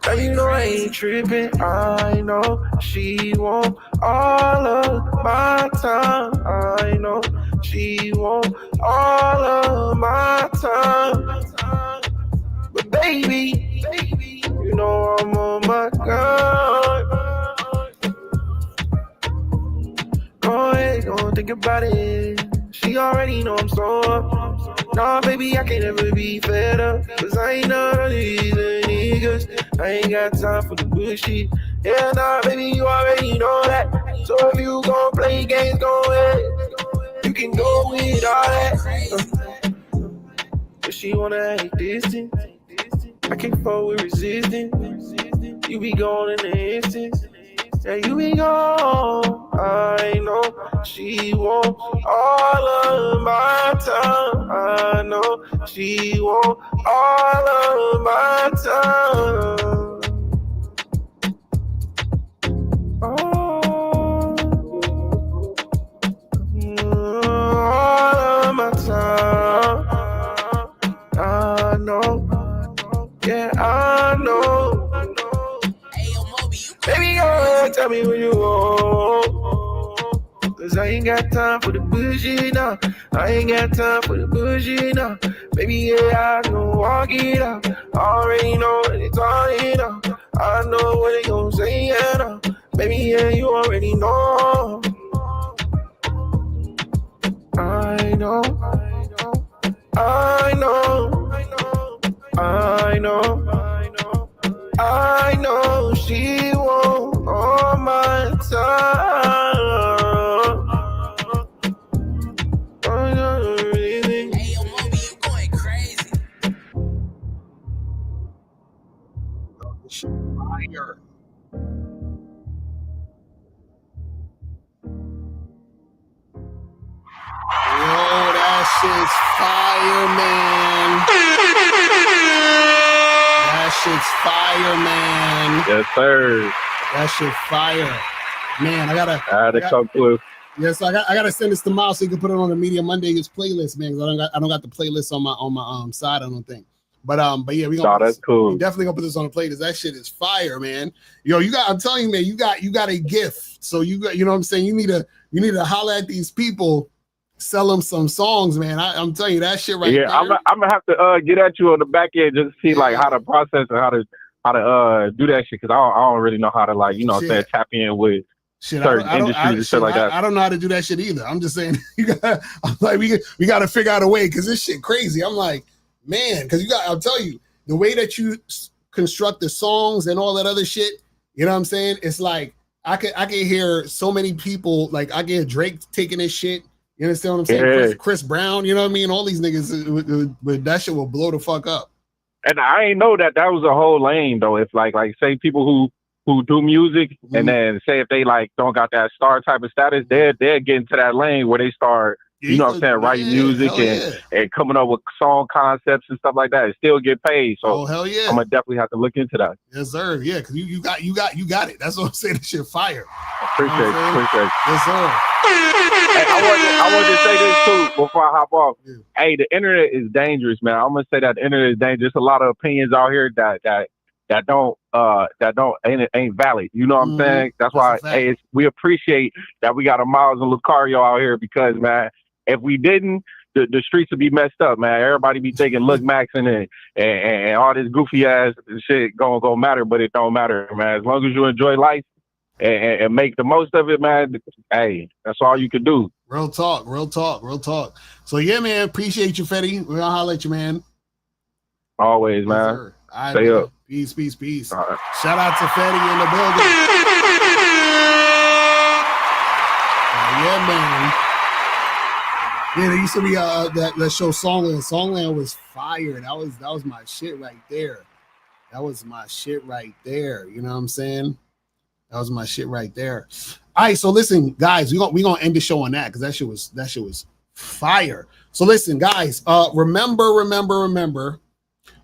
now you know I ain't tripping. I know she want all of my time. I know she want all of my time. But baby, you know I'm on my gun. Go ahead, don't think about it. She already know I'm so up. Nah, baby, I can't ever be fed up. Cause I ain't none of these niggas. I ain't got time for the bullshit. Yeah, nah, baby, you already know that. So if you gon' play games, go ahead. You can go with all that. But she wanna act distant. I can't fuck with resistance. You be gone in the instance. Yeah, you be gone. I know she want all of my time. I know she want all of my time. All of my time. I know. Yeah, I know. Baby, go ahead, tell me what you want. Cause I ain't got time for the bullshit now. I ain't got time for the bullshit now. Baby, yeah, I know walk it out. I already know what they talking about. I know what they gon' say, yeah, now. Baby, yeah, you already know. I know. I know. I know. I know she want all my time. Hey, yo, Moby, you going crazy. Fire. Yo, that shit's fire, man. That shit's fire, man. Yes, sir. That shit fire, man. I had to come through. Yes, I gotta send this to Miles so you can put it on the Media Mondays playlist, man. Because I don't got the playlist on my side. I don't think. But yeah, that's cool. We definitely gonna put this on the playlist. That shit is fire, man. Yo, I'm telling you, man, you got a gift. So you know what I'm saying. You need to holler at these people. Sell them some songs, man. I'm telling you that shit right there. I'm gonna have to get at you on the back end just to see like how to process and how to do that shit, because I don't really know how to say tap in with certain industries and shit like that. I don't know how to do that shit either. I'm just saying we got to figure out a way, because this shit crazy. I'm like, man, because I'll tell you, the way that you construct the songs and all that other shit, you know what I'm saying? It's like I can hear so many people, like I can hear Drake taking this shit. You understand what I'm saying? Yeah. Chris Brown, you know what I mean? All these niggas, but that shit will blow the fuck up. And I ain't know that was a whole lane though. If like say people who do music and then say if they like don't got that star type of status, they're getting to that lane where they start, you know what I'm saying, writing music and coming up with song concepts and stuff like that and still get paid. So hell yeah. I'm gonna definitely have to look into that. Yes, sir. Yeah, because you got it. That's what I'm saying. This shit fire. Appreciate it. Yes, sir. Hey, I wanted to say this too before I hop off. Yeah. Hey, the internet is dangerous, man. I'm gonna say that the internet is dangerous. There's a lot of opinions out here that ain't valid. You know what I'm saying? That's why we appreciate that we got a Miles and Locario out here because, man, if we didn't, the streets would be messed up, man. Everybody be thinking Look Maxon and all this goofy ass shit gonna matter, but it don't matter, man. As long as you enjoy life and make the most of it, man, hey, that's all you can do. Real talk. So yeah, man, appreciate you, Fetty. We're gonna holler at you, man. Always, man. Right, stay up. Peace. Right. Shout out to Fetty in the building. Yeah, man. Yeah, there used to be that show Songland. Songland was fire. That was my shit right there. You know what I'm saying? That was my shit right there. All right, so listen, guys, we gonna end the show on that because that shit was fire. So listen, guys, remember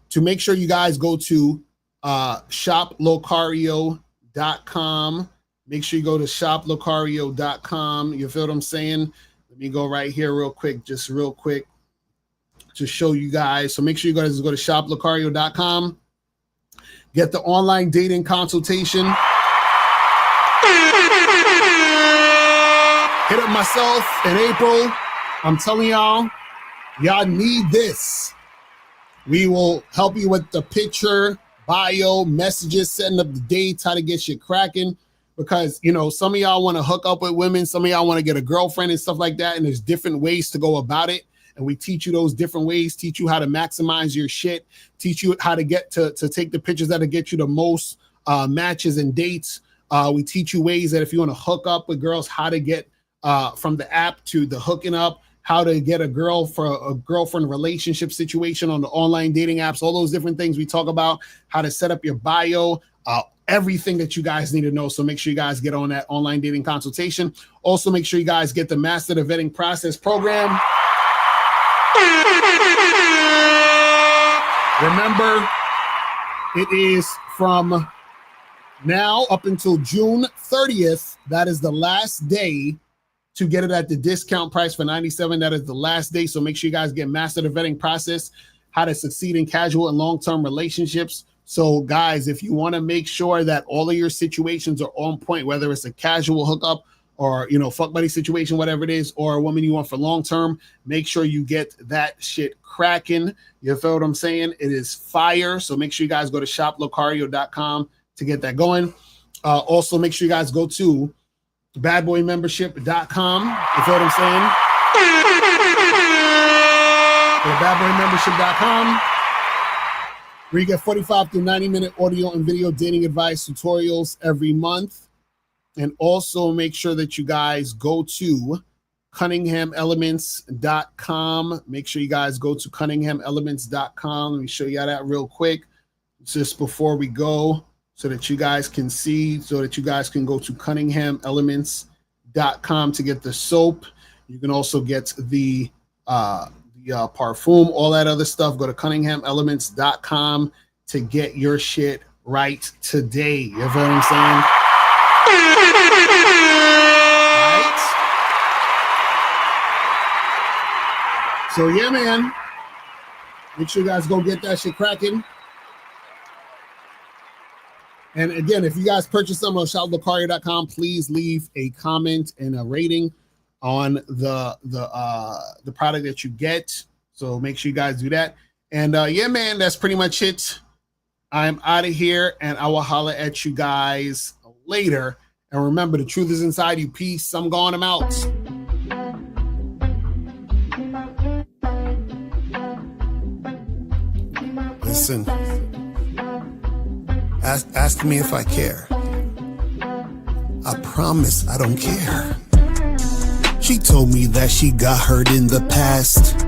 to make sure you guys go to shoplocario.com. Make sure you go to shoplocario.com. You feel what I'm saying? Let me go right here real quick to show you guys. So make sure you guys go to shoplocario.com. Get the online dating consultation. Hit up myself in April. I'm telling y'all need this. We will help you with the picture, bio, messages, setting up the dates, how to get shit cracking. Because, you know, some of y'all want to hook up with women. Some of y'all want to get a girlfriend and stuff like that. And there's different ways to go about it. And we teach you those different ways, teach you how to maximize your shit, teach you how to get to take the pictures that'll get you the most matches and dates. We teach you ways that if you want to hook up with girls, how to get from the app to the hooking up, how to get a girl for a girlfriend relationship situation on the online dating apps, all those different things we talk about, how to set up your bio, everything that you guys need to know. So make sure you guys get on that online dating consultation. Also, make sure you guys get the Master the Vetting Process program. Remember, it is from now up until June 30th. That is the last day to get it at the discount price for $97. That is the last day. So make sure you guys get Master the Vetting Process, how to succeed in casual and long-term relationships. So guys, if you want to make sure that all of your situations are on point, whether it's a casual hookup or, you know, fuck buddy situation, whatever it is, or a woman you want for long-term, make sure you get that shit cracking. You feel what I'm saying? It is fire. So make sure you guys go to shoplocario.com to get that going. Also, make sure you guys go to badboymembership.com. You feel what I'm saying? Go to badboymembership.com, where you get 45 to 90-minute audio and video dating advice tutorials every month. And also make sure that you guys go to CunninghamElements.com. Make sure you guys go to CunninghamElements.com. Let me show you that real quick just before we go so that you guys can see, so that you guys can go to CunninghamElements.com to get the soap. You can also get the parfum, all that other stuff. Go to CunninghamElements.com to get your shit right today. You know what I'm saying? Right? So yeah, man. Make sure you guys go get that shit cracking. And again, if you guys purchase something on shoplocario.com, please leave a comment and a rating on the product that you get. So make sure you guys do that. And yeah, man, that's pretty much it. I'm out of here, and I will holler at you guys later. And remember, the truth is inside you. Peace. I'm gone. I'm out. Listen. Ask me if I care. I promise I don't care. She told me that she got hurt in the past.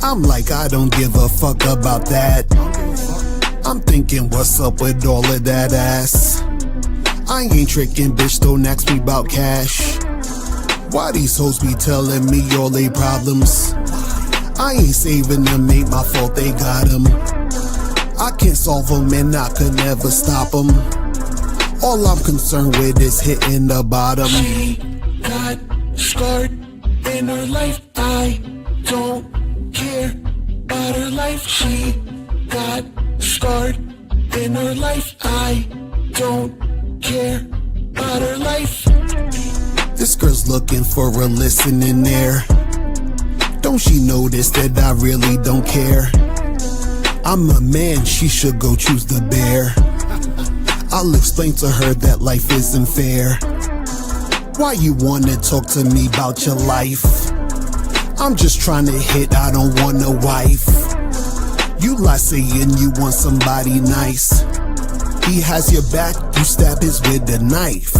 I'm like, I don't give a fuck about that. I'm thinking, what's up with all of that ass? I ain't tricking, bitch, don't ask me about cash. Why these hoes be telling me all they problems? I ain't saving them, ain't my fault they got them. I can't solve them and I could never stop them. All I'm concerned with is hitting the bottom. She got scarred in her life. I don't care about her life. She got scarred in her life. I don't care about her life. This girl's looking for a listening ear. Don't she notice that I really don't care? I'm a man, she should go choose the bear. I'll explain to her that life isn't fair. Why you wanna talk to me about your life? I'm just trying to hit, I don't want a wife. You lie saying you want somebody nice. He has your back, you stab his with a knife.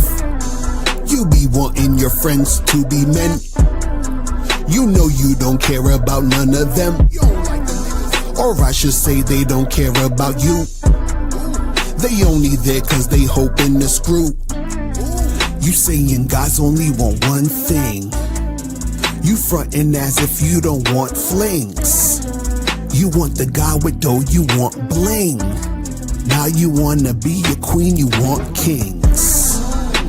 You be wanting your friends to be men. You know you don't care about none of them. Or I should say they don't care about you. They only there cause they hoping to screw. You saying guys only want one thing. You frontin' as if you don't want flings. You want the guy with dough, you want bling. Now you wanna be a queen, you want kings.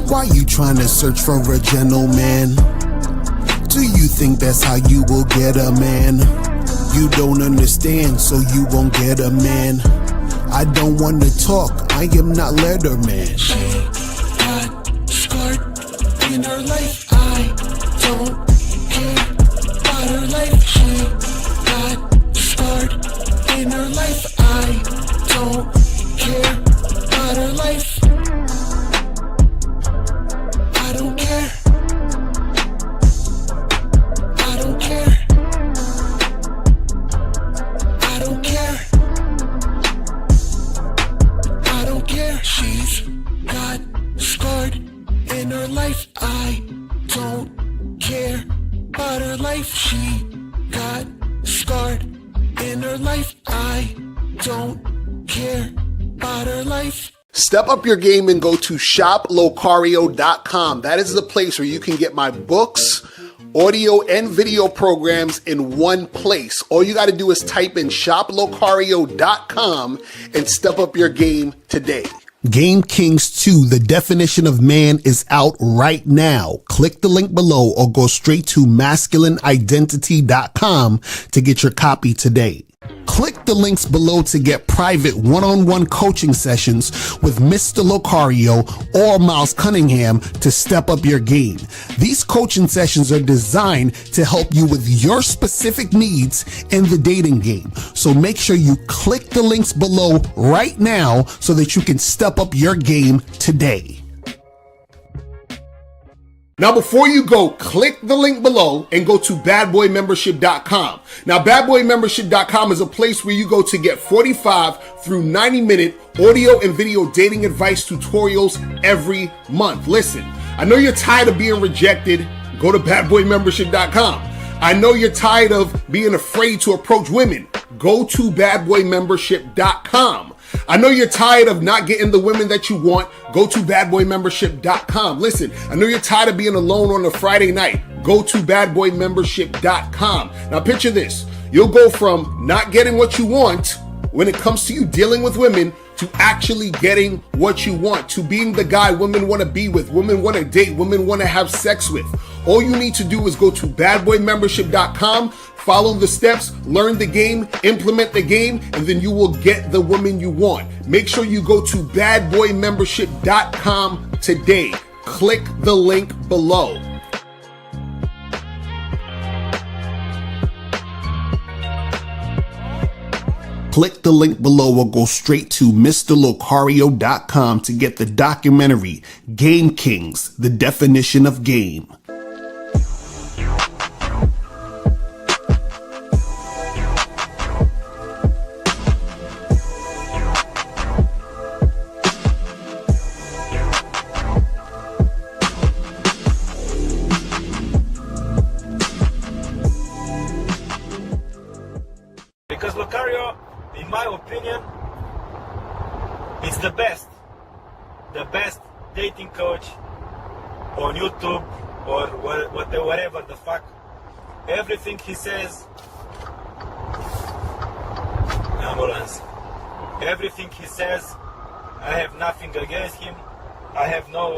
Why you trying to search for a gentleman? Do you think that's how you will get a man? You don't understand, so you won't get a man. I don't want to talk, I am not Letterman. She got scarred in her life. I don't care about her life. She got scarred in her life. I don't care about her life. I don't care. I don't care. I don't care. I don't care. She's got scarred in her life. I don't care about her life. She got scarred in her life. I don't care about her life. Step up your game and go to shoplocario.com. That is the place where you can get my books, audio, and video programs in one place. All you got to do is type in shoplocario.com and step up your game today. Game Kings 2, The Definition of Man, is out right now. Click the link below or go straight to masculineidentity.com to get your copy today. Click the links below to get private one-on-one coaching sessions with Mr. Locario or Miles Cunningham to step up your game. These coaching sessions are designed to help you with your specific needs in the dating game. So make sure you click the links below right now so that you can step up your game today. Now, before you go, click the link below and go to badboymembership.com. Now, badboymembership.com is a place where you go to get 45 through 90-minute audio and video dating advice tutorials every month. Listen, I know you're tired of being rejected. Go to badboymembership.com. I know you're tired of being afraid to approach women. Go to badboymembership.com. I know you're tired of not getting the women that you want. Go to badboymembership.com. Listen, I know you're tired of being alone on a Friday night. Go to badboymembership.com. Now picture this. You'll go from not getting what you want when it comes to you dealing with women to actually getting what you want, to being the guy women want to be with, women want to date, women want to have sex with. All you need to do is go to badboymembership.com, follow the steps, learn the game, implement the game, and then you will get the woman you want. Make sure you go to badboymembership.com today. Click the link below. Click the link below or go straight to MrLocario.com to get the documentary Game Kings, The Definition of Game. Because Locario, in my opinion, on YouTube or whatever the fuck. Everything he says, ambulance. Everything he says, I have nothing against him. I have no